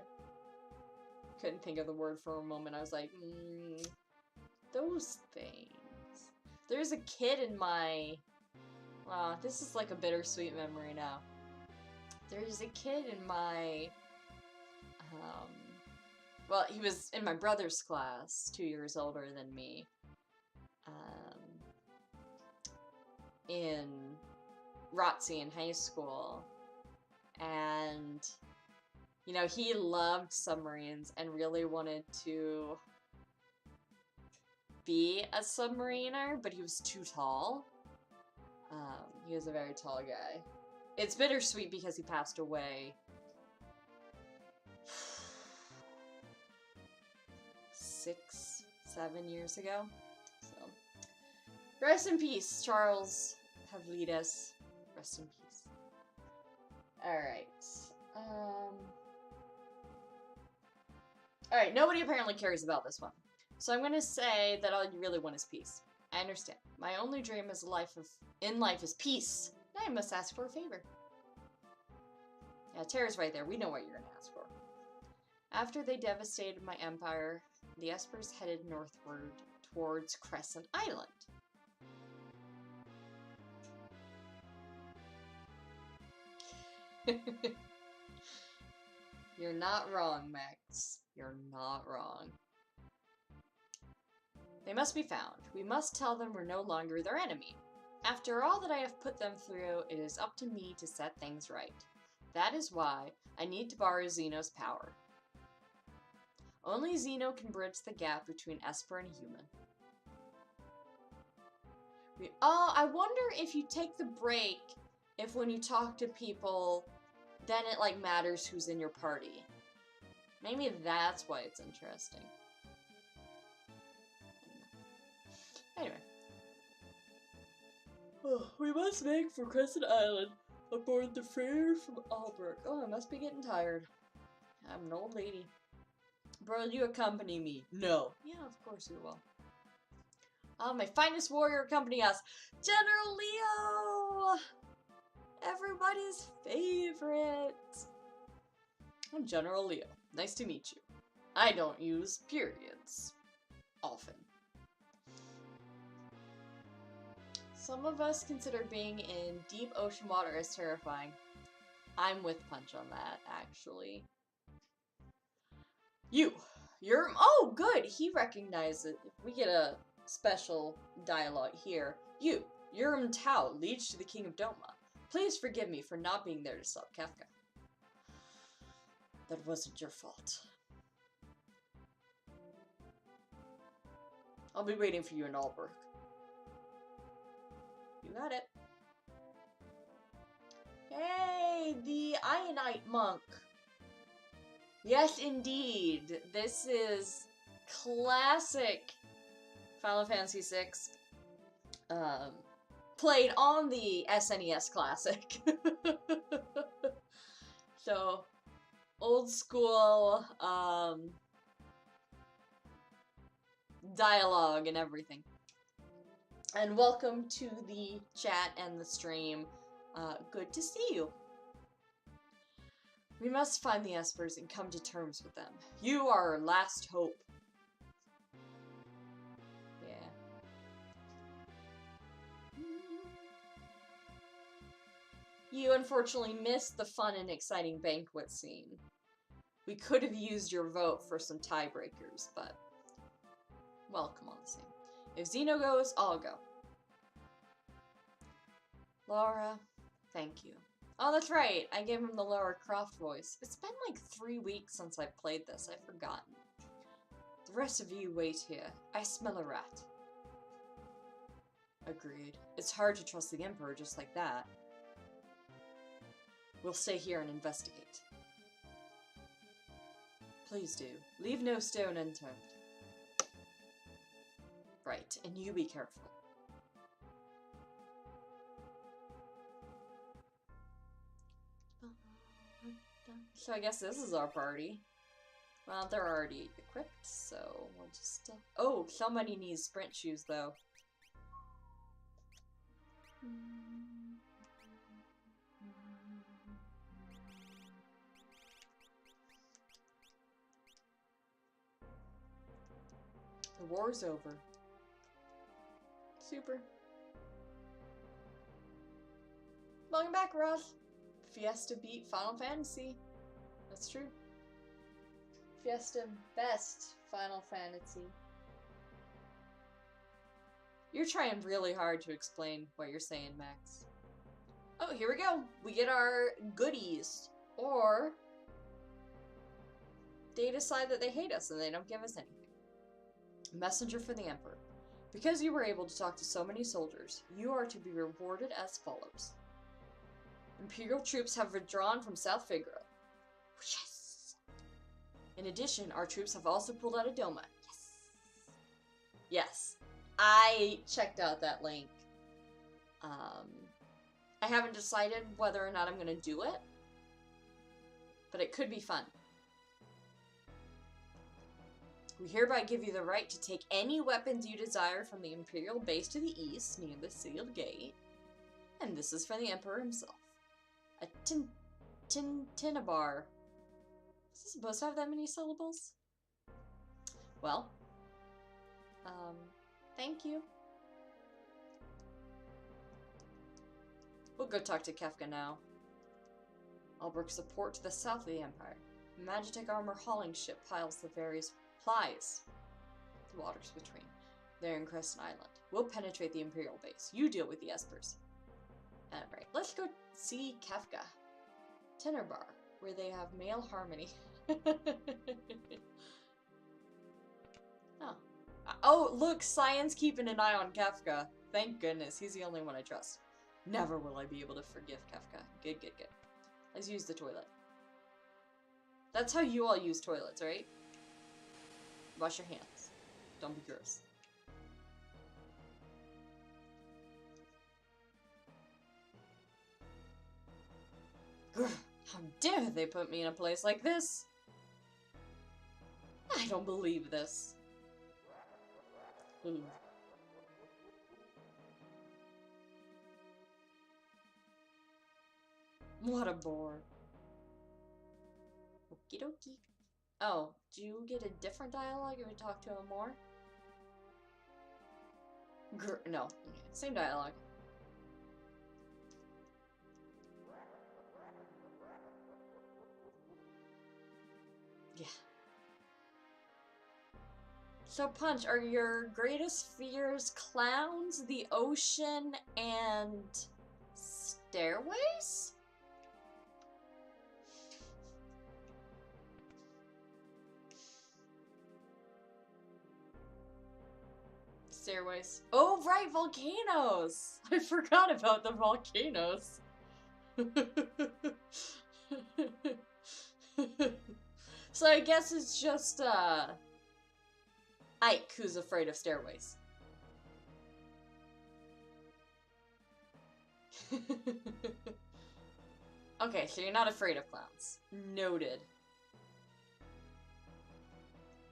Couldn't think of the word for a moment. I was like, those things. There's a kid in my... this is like a bittersweet memory now. There's a kid in my... well, he was in my brother's class, 2 years older than me. In ROTC in high school. And, you know, he loved submarines and really wanted to be a submariner, but he was too tall. He was a very tall guy. It's bittersweet because he passed away 6, 7 years ago. So, rest in peace, Charles Pavlidis. Rest in peace. Alright. Alright, nobody apparently cares about this one. So I'm gonna say that all you really want is peace. I understand. My only dream is in life is peace. Now I must ask for a favor. Yeah, Tara's right there. We know what you're gonna ask for. After they devastated my empire, the Espers headed northward towards Crescent Island. You're not wrong, Max. You're not wrong. They must be found. We must tell them we're no longer their enemy. After all that I have put them through, it is up to me to set things right. That is why I need to borrow Xeno's power. Only Xeno can bridge the gap between Esper and human. I wonder if you take the break, if when you talk to people, then it like matters who's in your party. Maybe that's why it's interesting. Anyway. Oh, we must make for Crescent Island aboard the freighter from Albrook. Oh, I must be getting tired. I'm an old lady. Bro, you accompany me? No. Yeah, of course you will. My finest warrior accompany us. General Leo! Everybody's favorite. I'm General Leo. Nice to meet you. I don't use periods. Often. Some of us consider being in deep ocean water as terrifying. I'm with Punch on that, actually. You're- oh, good! He recognizes it. We get a special dialogue here. Urim Tau, liege to the King of Doma. Please forgive me for not being there to stop Kefka. That wasn't your fault. I'll be waiting for you in Albrook. You got it. Hey, the Ionite monk. Yes, indeed. This is classic Final Fantasy VI. Played on the SNES Classic. So, old school, dialogue and everything. And welcome to the chat and the stream. Good to see you. We must find the Espers and come to terms with them. You are our last hope. Yeah. You unfortunately missed the fun and exciting banquet scene. We could have used your vote for some tiebreakers, but... well, come on, the same. If Xeno goes, I'll go. Laura, thank you. Oh, that's right. I gave him the Lara Croft voice. It's been like 3 weeks since I played this. I've forgotten. The rest of you wait here. I smell a rat. Agreed. It's hard to trust the Emperor just like that. We'll stay here and investigate. Please do. Leave no stone unturned. Right, and you be careful. So I guess this is our party. Well, they're already equipped, so we'll just... oh, somebody needs sprint shoes, though. The war's over. Super. Welcome back, Ross. Fiesta beat Final Fantasy. That's true. Fiesta best Final Fantasy. You're trying really hard to explain what you're saying, Max. Oh, here we go. We get our goodies. Or they decide that they hate us and they don't give us anything. Messenger for the Emperor. Because you were able to talk to so many soldiers, you are to be rewarded as follows. Imperial troops have withdrawn from South Figaro. Yes! In addition, our troops have also pulled out of Doma. Yes! Yes. I checked out that link. I haven't decided whether or not I'm going to do it. But it could be fun. We hereby give you the right to take any weapons you desire from the Imperial base to the east, near the sealed gate. And this is for the Emperor himself. A Tinabar. Is this supposed to have that many syllables? Well, thank you. We'll go talk to Kefka now. Albrook support to the south of the Empire. Magitech armor hauling ship piles the various supplies. The waters between there and Crescent Island. We'll penetrate the Imperial base. You deal with the Espers. Alright, let's go see Kefka. Tenor Bar, where they have male harmony. Oh. Oh, look, Cyan's keeping an eye on Kefka. Thank goodness, he's the only one I trust. Never will I be able to forgive Kefka. Good, good, good. Let's use the toilet. That's how you all use toilets, right? Wash your hands. Don't be gross. Grr, how dare they put me in a place like this? I don't believe this. Ooh. What a bore. Okie dokie. Oh, do you get a different dialogue if you talk to him more? No, same dialogue. Yeah. So, Punch, are your greatest fears clowns, the ocean, and stairways? Stairways. Oh, right, volcanoes! I forgot about the volcanoes. So I guess it's just, Ike who's afraid of stairways. Okay, so you're not afraid of clowns. Noted.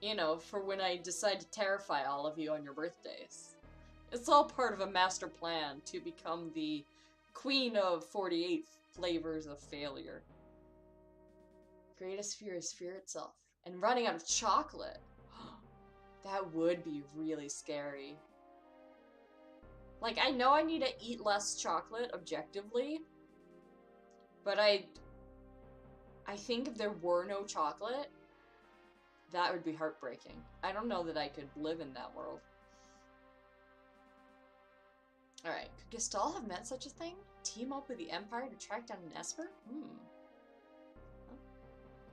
You know, for when I decide to terrify all of you on your birthdays. It's all part of a master plan to become the queen of 48 flavors of failure. Greatest fear is fear itself. And running out of chocolate. That would be really scary. Like, I know I need to eat less chocolate, objectively. But I think if there were no chocolate, that would be heartbreaking. I don't know that I could live in that world. Alright, could Gestalt have meant such a thing? Team up with the Empire to track down an Esper? Huh.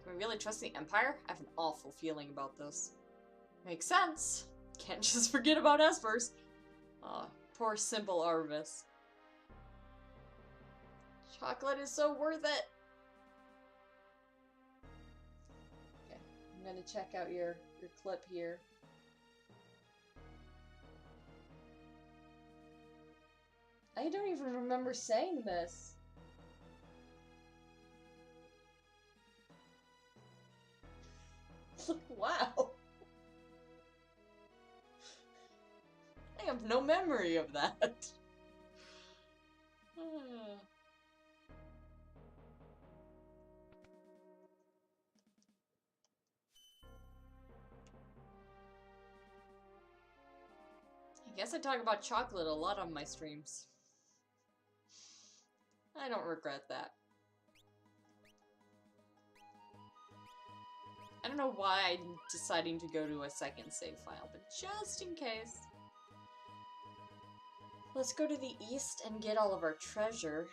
Can we really trust the Empire? I have an awful feeling about this. Makes sense. Can't just forget about Espers. Aw, poor simple Arvis. Chocolate is so worth it. Okay, I'm gonna check out your clip here. I don't even remember saying this. Wow. I have no memory of that. I guess I talk about chocolate a lot on my streams. I don't regret that. I don't know why I'm deciding to go to a second save file, but just in case. Let's go to the east and get all of our treasure.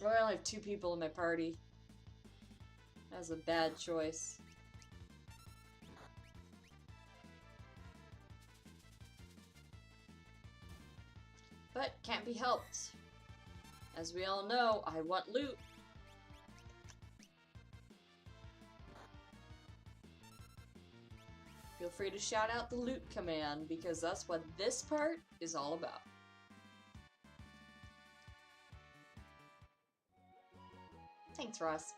Oh, I only have 2 people in my party. That was a bad choice. But can't be helped. As we all know, I want loot. Feel free to shout out the loot command, because that's what this part is all about. Thanks, Ross.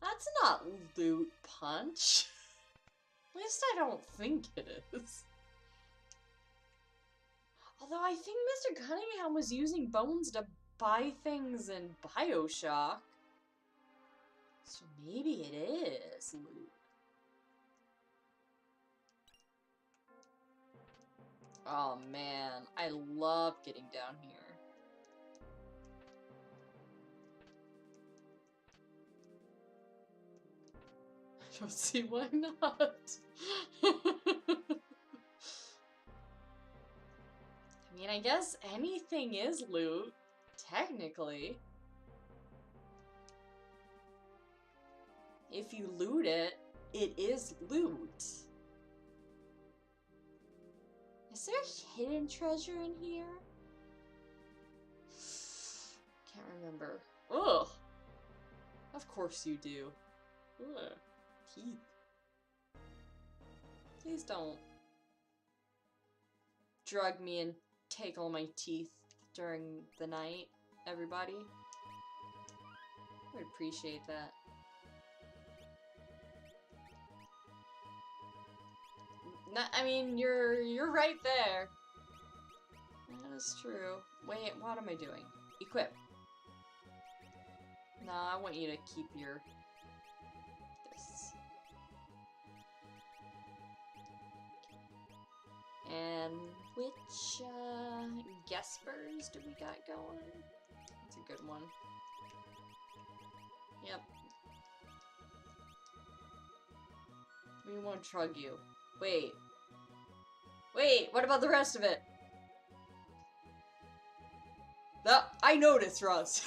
That's not loot, Punch. At least I don't think it is. Although I think Mr. Cunningham was using bones to buy things in BioShock. So maybe it is loot. Oh man, I love getting down here. I don't see why not. I mean, I guess anything is loot, technically. If you loot it, it is loot. Is there hidden treasure in here? remember. Ugh! Of course you do. Ugh. Teeth. Please don't drug me and take all my teeth during the night, everybody. I would appreciate that. I mean, you're right there. That is true. Wait, what am I doing? Equip. No, I want you to keep your this. And which Gespers do we got going? That's a good one. Yep. We won't trug you. Wait. Wait, what about the rest of it? I noticed, Russ.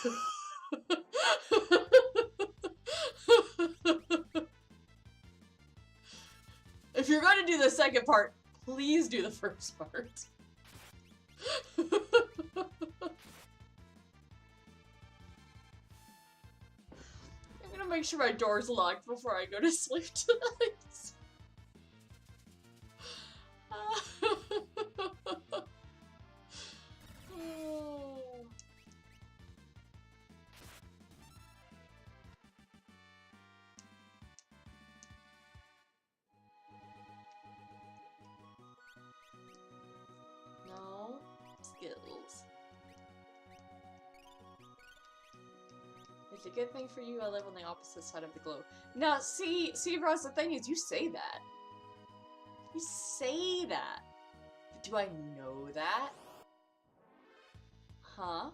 If you're going to do the second part, please do the first part. I'm gonna make sure my door's locked before I go to sleep tonight. No skills. It's a good thing for you I live on the opposite side of the globe. Now, see, Ross, the thing is, you say that. You say that. But do I know that? Huh?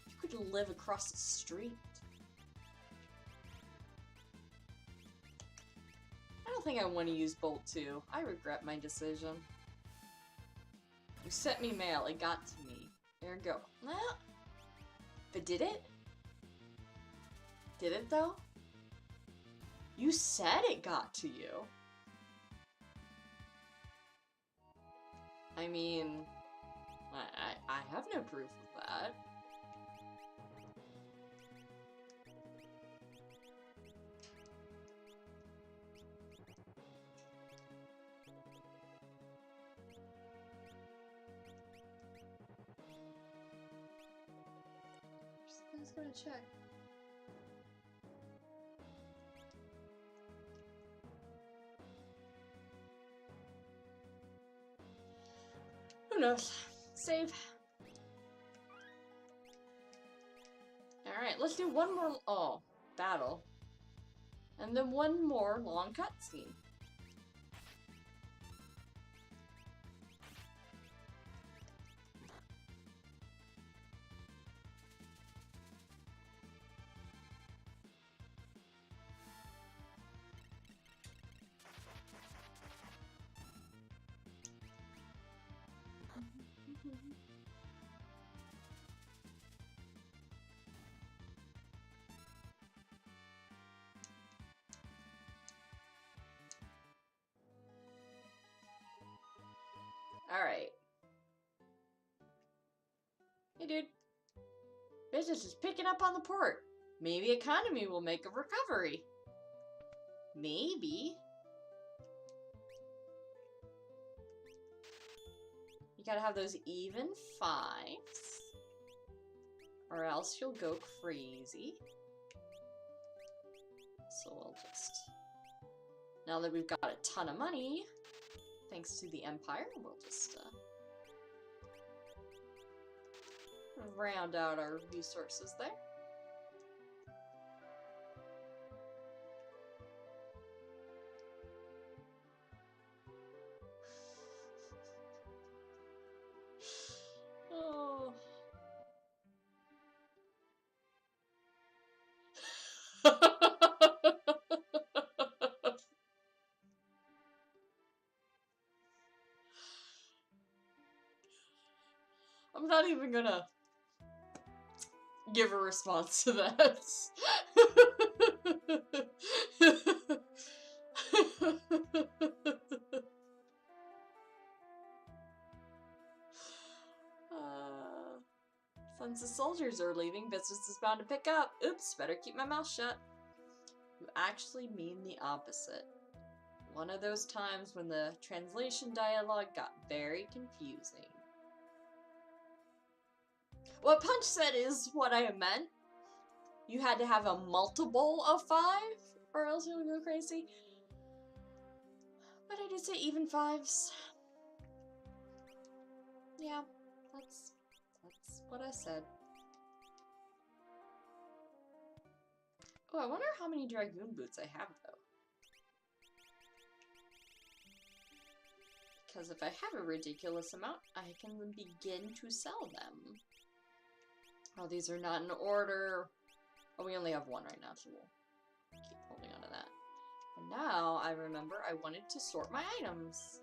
You could live across the street. I don't think I want to use Bolt 2. I regret my decision. You sent me mail. It got to me. There you go. Well, but did it? Did it, though? You said it got to you. I mean, I have no proof of that. I'm just gonna check. Who knows? Save. Alright, let's do one more battle. And then one more long cutscene. Alright. Hey, dude. Business is picking up on the port. Maybe economy will make a recovery. Maybe. You gotta have those even fives. Or else you'll go crazy. So we'll just... Now that we've got a ton of money, thanks to the Empire, we'll just round out our resources there. Oh. I'm not even gonna give a response to that. Since the soldiers are leaving, business is bound to pick up. Oops, better keep my mouth shut. You actually mean the opposite. One of those times when the translation dialogue got very confusing. What Punch said is what I meant. You had to have a multiple of 5, or else you would go crazy. But I did say even 5s. Yeah, that's what I said. Oh, I wonder how many Dragoon boots I have, though. Because if I have a ridiculous amount, I can begin to sell them. Oh, these are not in order. Oh, we only have one right now, so we'll keep holding on to that. And now, I remember I wanted to sort my items.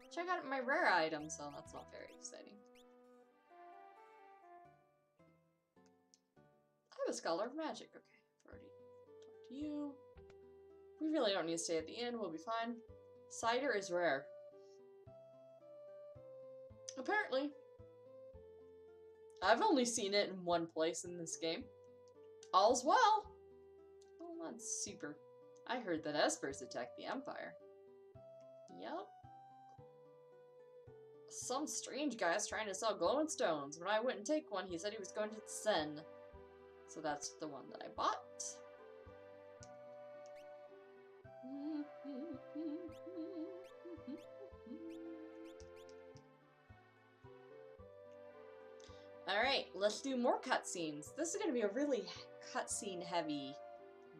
Which I got my rare items, so that's not very exciting. I have a Scholar of Magic. Okay, I've already talked to you. We really don't need to stay at the inn, we'll be fine. Cider is rare. Apparently. I've only seen it in one place in this game. All's well! Oh, that's super. I heard that Espers attacked the Empire. Yup. Some strange guy's trying to sell glowing stones. When I went and take one, he said he was going to the Sen. So that's the one that I bought. Alright, let's do more cutscenes. This is going to be a really cutscene heavy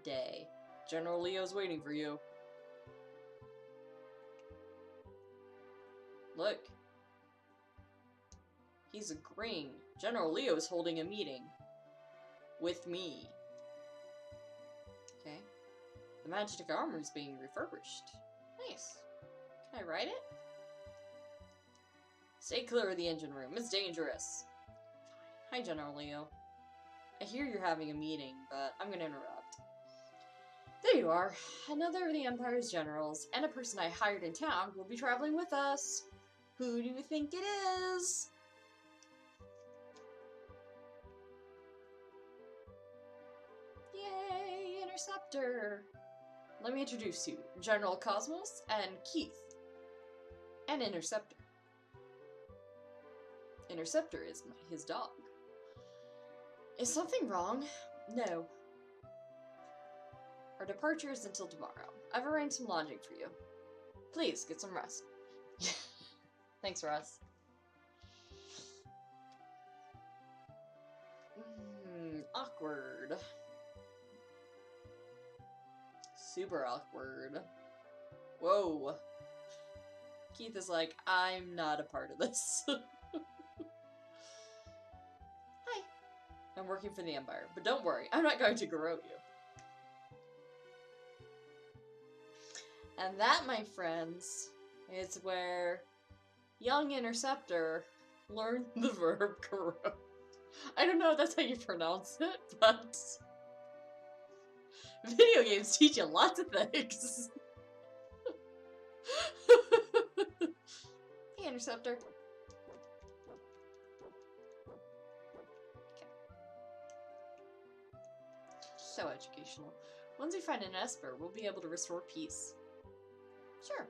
day. General Leo's waiting for you. Look. He's agreeing. General Leo's holding a meeting. With me. Okay. The magic armor is being refurbished. Nice. Can I ride it? Stay clear of the engine room. It's dangerous. Hi, General Leo. I hear you're having a meeting, but I'm gonna interrupt. There you are. Another of the Empire's generals, and a person I hired in town, will be traveling with us. Who do you think it is? Yay, Interceptor! Let me introduce you, General Cosmos and Keith. An Interceptor. Interceptor is his dog. Is something wrong? No. Our departure is until tomorrow. I've arranged some lodging for you. Please, get some rest. Thanks, Russ. Awkward. Super awkward. Whoa. Keith is like, I'm not a part of this. Hi. I'm working for the Empire, but don't worry, I'm not going to garrote you. And that, my friends, is where young Interceptor learned the verb garrote. I don't know if that's how you pronounce it, but video games teach you lots of things. Hey, Interceptor. Okay. So educational. Once we find an Esper, we'll be able to restore peace. Sure.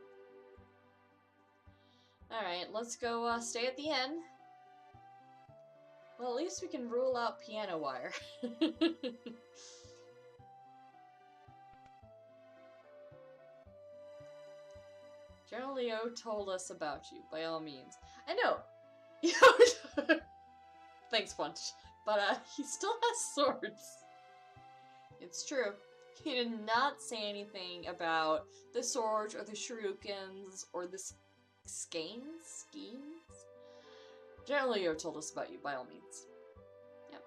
Alright, let's go stay at the inn. Well, at least we can rule out piano wire. General Leo told us about you, by all means. I know! Thanks, Punch. But, he still has swords. It's true. He did not say anything about the swords, or the shurikens, or the skeins? General Leo told us about you, by all means. Yep.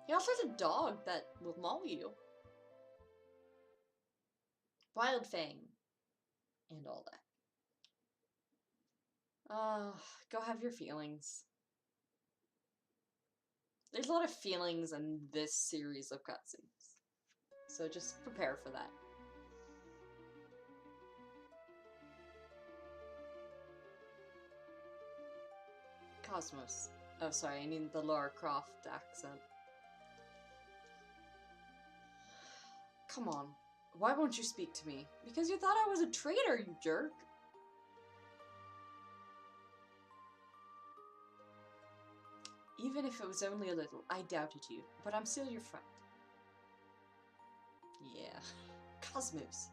He also has a dog that will maul you. Wild Fang. And all that. Go have your feelings. There's a lot of feelings in this series of cutscenes. So just prepare for that. Cosmos. Oh, sorry, I need the Lara Croft accent. Come on. Why won't you speak to me? Because you thought I was a traitor, you jerk! Even if it was only a little, I doubted you, but I'm still your friend. Yeah. Cosmos.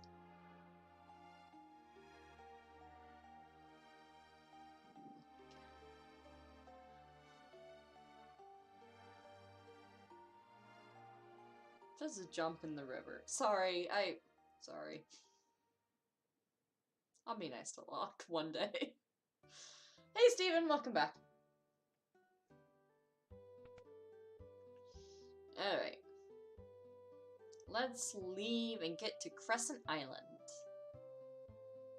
Just a jump in the river. Sorry. I'll be nice to Locke one day. Hey Steven, welcome back. Alright. Let's leave and get to Crescent Island.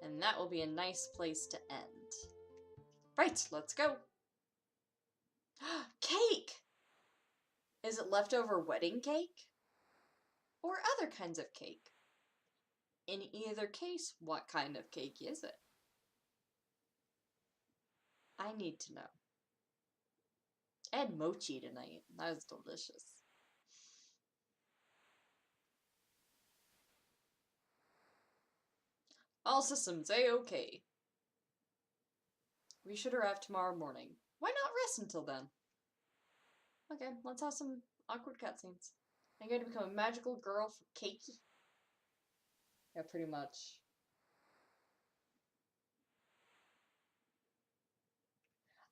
And that will be a nice place to end. Right, let's go. Cake! Is it leftover wedding cake? Or other kinds of cake? In either case, what kind of cake is it? I need to know. I had mochi tonight. That was delicious. All systems A-okay. We should arrive tomorrow morning. Why not rest until then? Okay, let's have some awkward cutscenes. I'm going to become a magical girl for Keiki. Yeah, pretty much.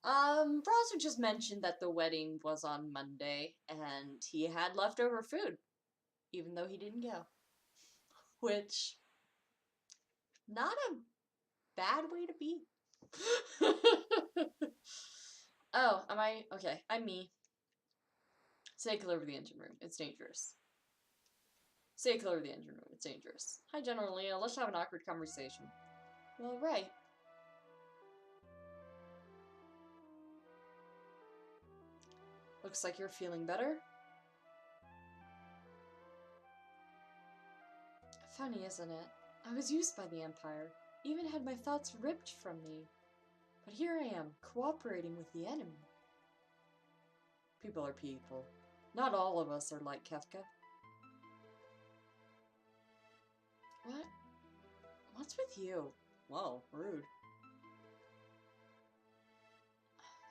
Bronzer just mentioned that the wedding was on Monday, and he had leftover food, even though he didn't go. Which, not a bad way to be. Oh, am I? Okay, I'm me. Stay clear of the engine room. It's dangerous. Stay clear of the engine room. It's dangerous. Hi, General Leo. Let's have an awkward conversation. Well, right. Looks like you're feeling better. Funny, isn't it? I was used by the Empire. Even had my thoughts ripped from me. But here I am, cooperating with the enemy. People are people. Not all of us are like Kefka. What? What's with you? Whoa, rude.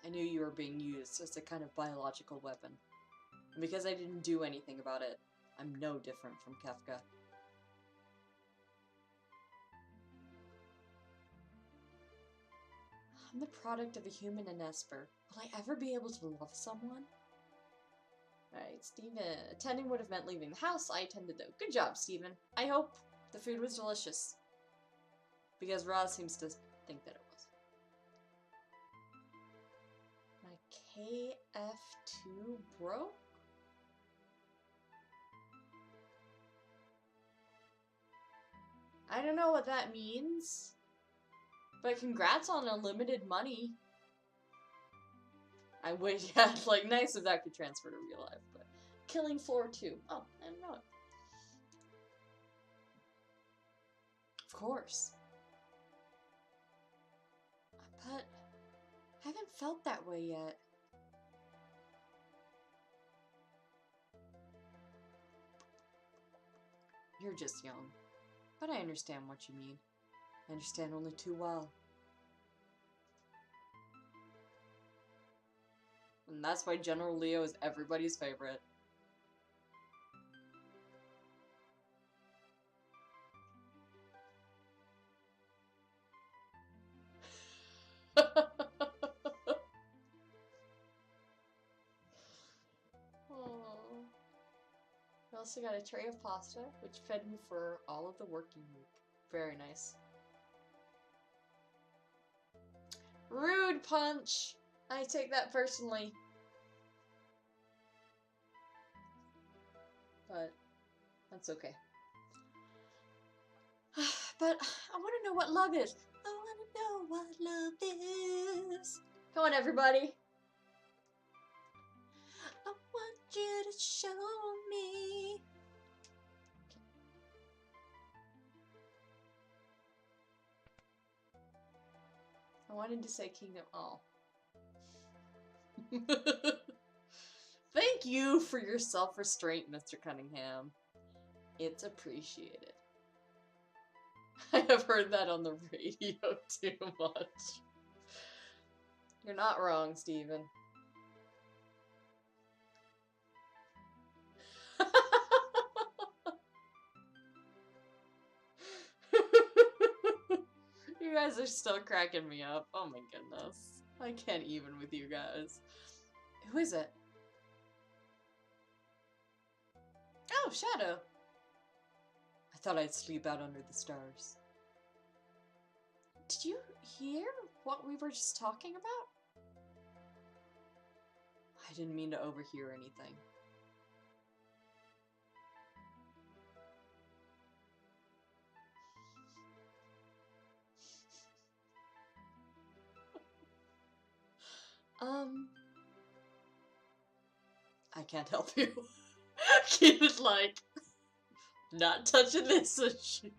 I knew you were being used as a kind of biological weapon. And because I didn't do anything about it, I'm no different from Kefka. I'm the product of a human and Esper. Will I ever be able to love someone? Alright, Steven. Attending would have meant leaving the house. I attended though. Good job, Steven. I hope the food was delicious. Because Roz seems to think that it was. My KF2 broke? I don't know what that means. But congrats on unlimited money. I wish, yeah, like, nice if that could transfer to real life, but... Killing Floor 2. Oh, I didn't know it. Of course. But... I haven't felt that way yet. You're just young. But I understand what you mean. I understand only too well. And that's why General Leo is everybody's favorite. Oh. We also got a tray of pasta, which fed me for all of the working week. Very nice. Rude punch! I take that personally. But that's okay. But I want to know what love is. I want to know what love is. Come on, everybody. I want you to show me. I wanted to say Kingdom. Oh. Thank you for your self-restraint, Mr. Cunningham. It's appreciated. I have heard that on the radio too much. You're not wrong, Steven. You guys are still cracking me up. Oh my goodness. I can't even with you guys. Who is it? Oh, Shadow. I thought I'd sleep out under the stars. Did you hear what we were just talking about? I didn't mean to overhear anything. I can't help you. Keith is like, not touching this issue.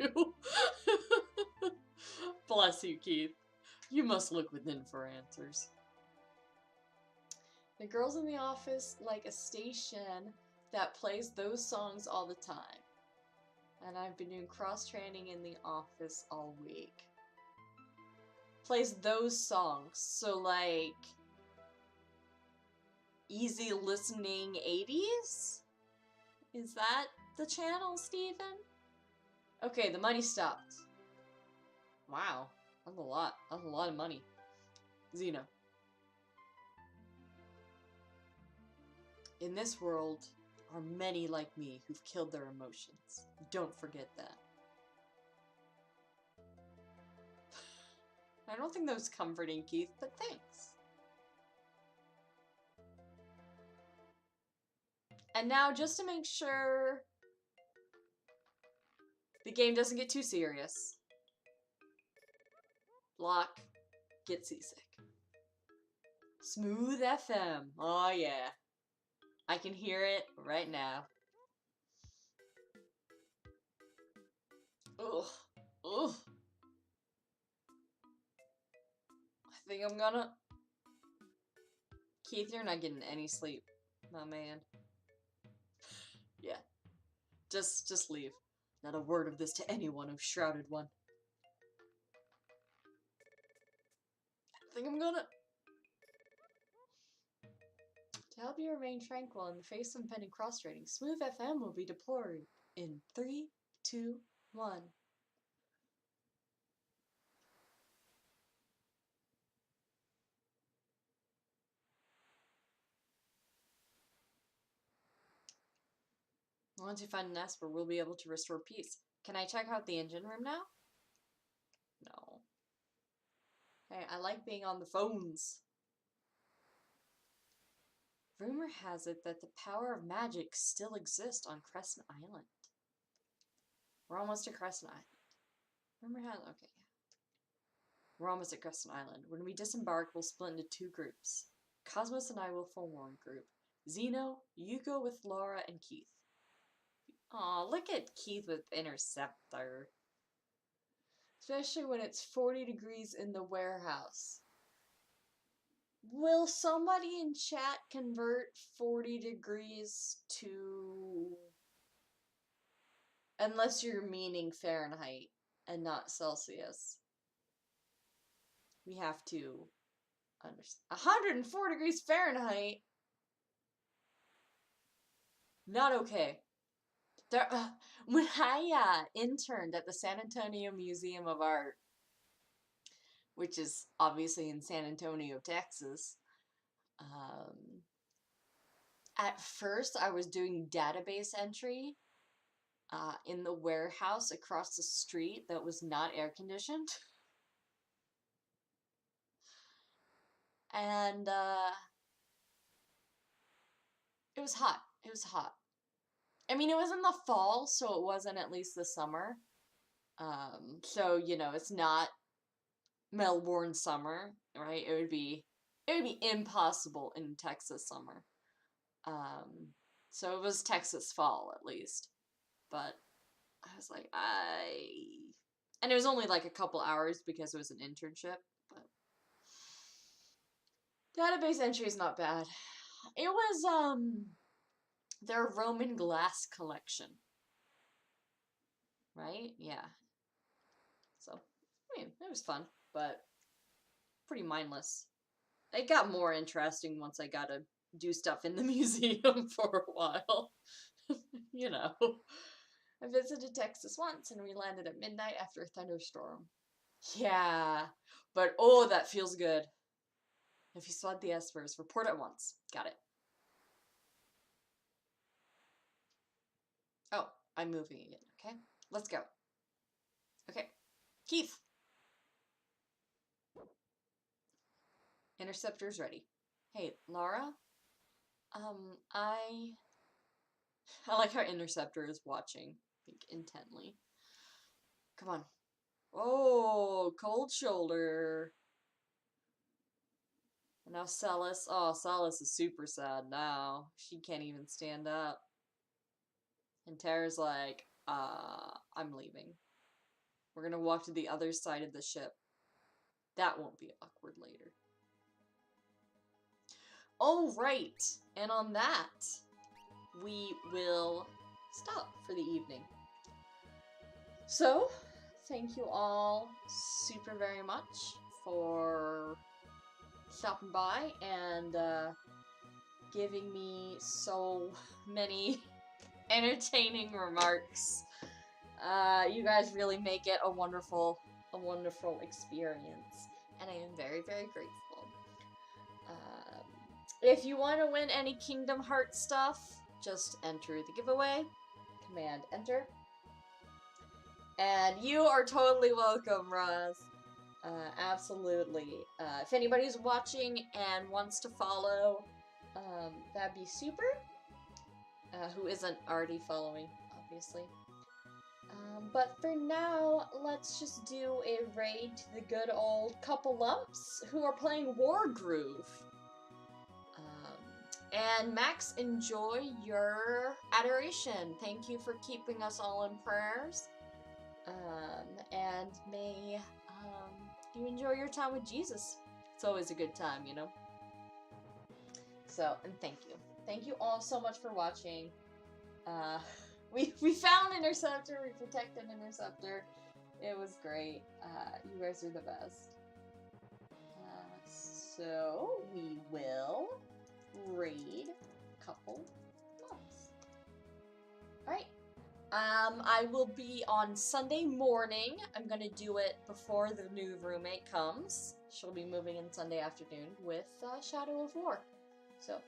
Bless you, Keith. You must look within for answers. The girls in the office like a station that plays those songs all the time. And I've been doing cross-training in the office all week. Plays those songs. So like easy listening 80s? Is that the channel, Steven? Okay, the money stopped. Wow, that's a lot. That's a lot of money. Xeno. In this world are many like me who've killed their emotions. Don't forget that. I don't think that was comforting, Keith, but thanks. And now, just to make sure the game doesn't get too serious, Locke, get seasick. Smooth FM. Oh yeah. I can hear it right now. Ugh. Ugh. I think I'm gonna... Keith, you're not getting any sleep, my man. Yeah. Just leave. Not a word of this to anyone, O Shrouded One. I think I'm gonna... To help you remain tranquil in the face of impending cross-training, Smooth FM will be deployed in 3, 2, 1. Once you find an Esper, we'll be able to restore peace. Can I check out the engine room now? No. Hey, I like being on the phones. Rumor has it that the power of magic still exists on Crescent Island. We're almost at Crescent Island. Rumor has... Okay, yeah. We're almost at Crescent Island. When we disembark, we'll split into 2 groups. Cosmos and I will form one group. Xeno, you go with Laura and Keith. Aw, look at Keith with Interceptor. Especially when it's 40 degrees in the warehouse. Will somebody in chat convert 40 degrees to... Unless you're meaning Fahrenheit and not Celsius. We have to understand. 104 degrees Fahrenheit? Not okay. There, when I interned at the San Antonio Museum of Art, which is obviously in San Antonio, Texas, at first I was doing database entry in the warehouse across the street that was not air conditioned. And it was hot. It was hot. I mean, it was in the fall, so it wasn't at least the summer. So, you know, it's not Melbourne summer, right? It would be impossible in Texas summer. So it was Texas fall, at least. But I was like, and it was only like a couple hours because it was an internship, but Database entry is not bad. It was, their Roman glass collection. Right? Yeah. So, I mean, it was fun, but pretty mindless. It got more interesting once I got to do stuff in the museum for a while. You know. I visited Texas once and we landed at midnight after a thunderstorm. Yeah, but oh, that feels good. If you spot the espers, report at once. Got it. Oh, I'm moving again, okay? Let's go. Okay. Keith! Interceptor's ready. Hey, Laura? I like how Interceptor is watching, like, intently. Come on. Oh, cold shoulder. And now Celis. Oh, Celis is super sad now. She can't even stand up. And Tara's like, I'm leaving. We're gonna walk to the other side of the ship. That won't be awkward later. Oh, right. And on that, we will stop for the evening. So, thank you all super very much for stopping by and giving me so many entertaining remarks. You guys really make it a wonderful experience, and I am very, very grateful. If you want to win any Kingdom Hearts stuff, just enter the giveaway. Command enter. And you are totally welcome, Roz. Absolutely. If anybody's watching and wants to follow, that'd be super. Who isn't already following, obviously. But for now, let's just do a raid to the good old couple lumps who are playing Wargroove. And Max, enjoy your adoration. Thank you for keeping us all in prayers. And may you enjoy your time with Jesus. It's always a good time, you know? So, and thank you. Thank you all so much for watching. We found Interceptor, we protected Interceptor. It was great. You guys are the best. So, we will raid a couple months. Alright. I will be on Sunday morning. I'm gonna do it before the new roommate comes. She'll be moving in Sunday afternoon with Shadow of War. So,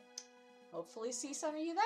hopefully see some of you there.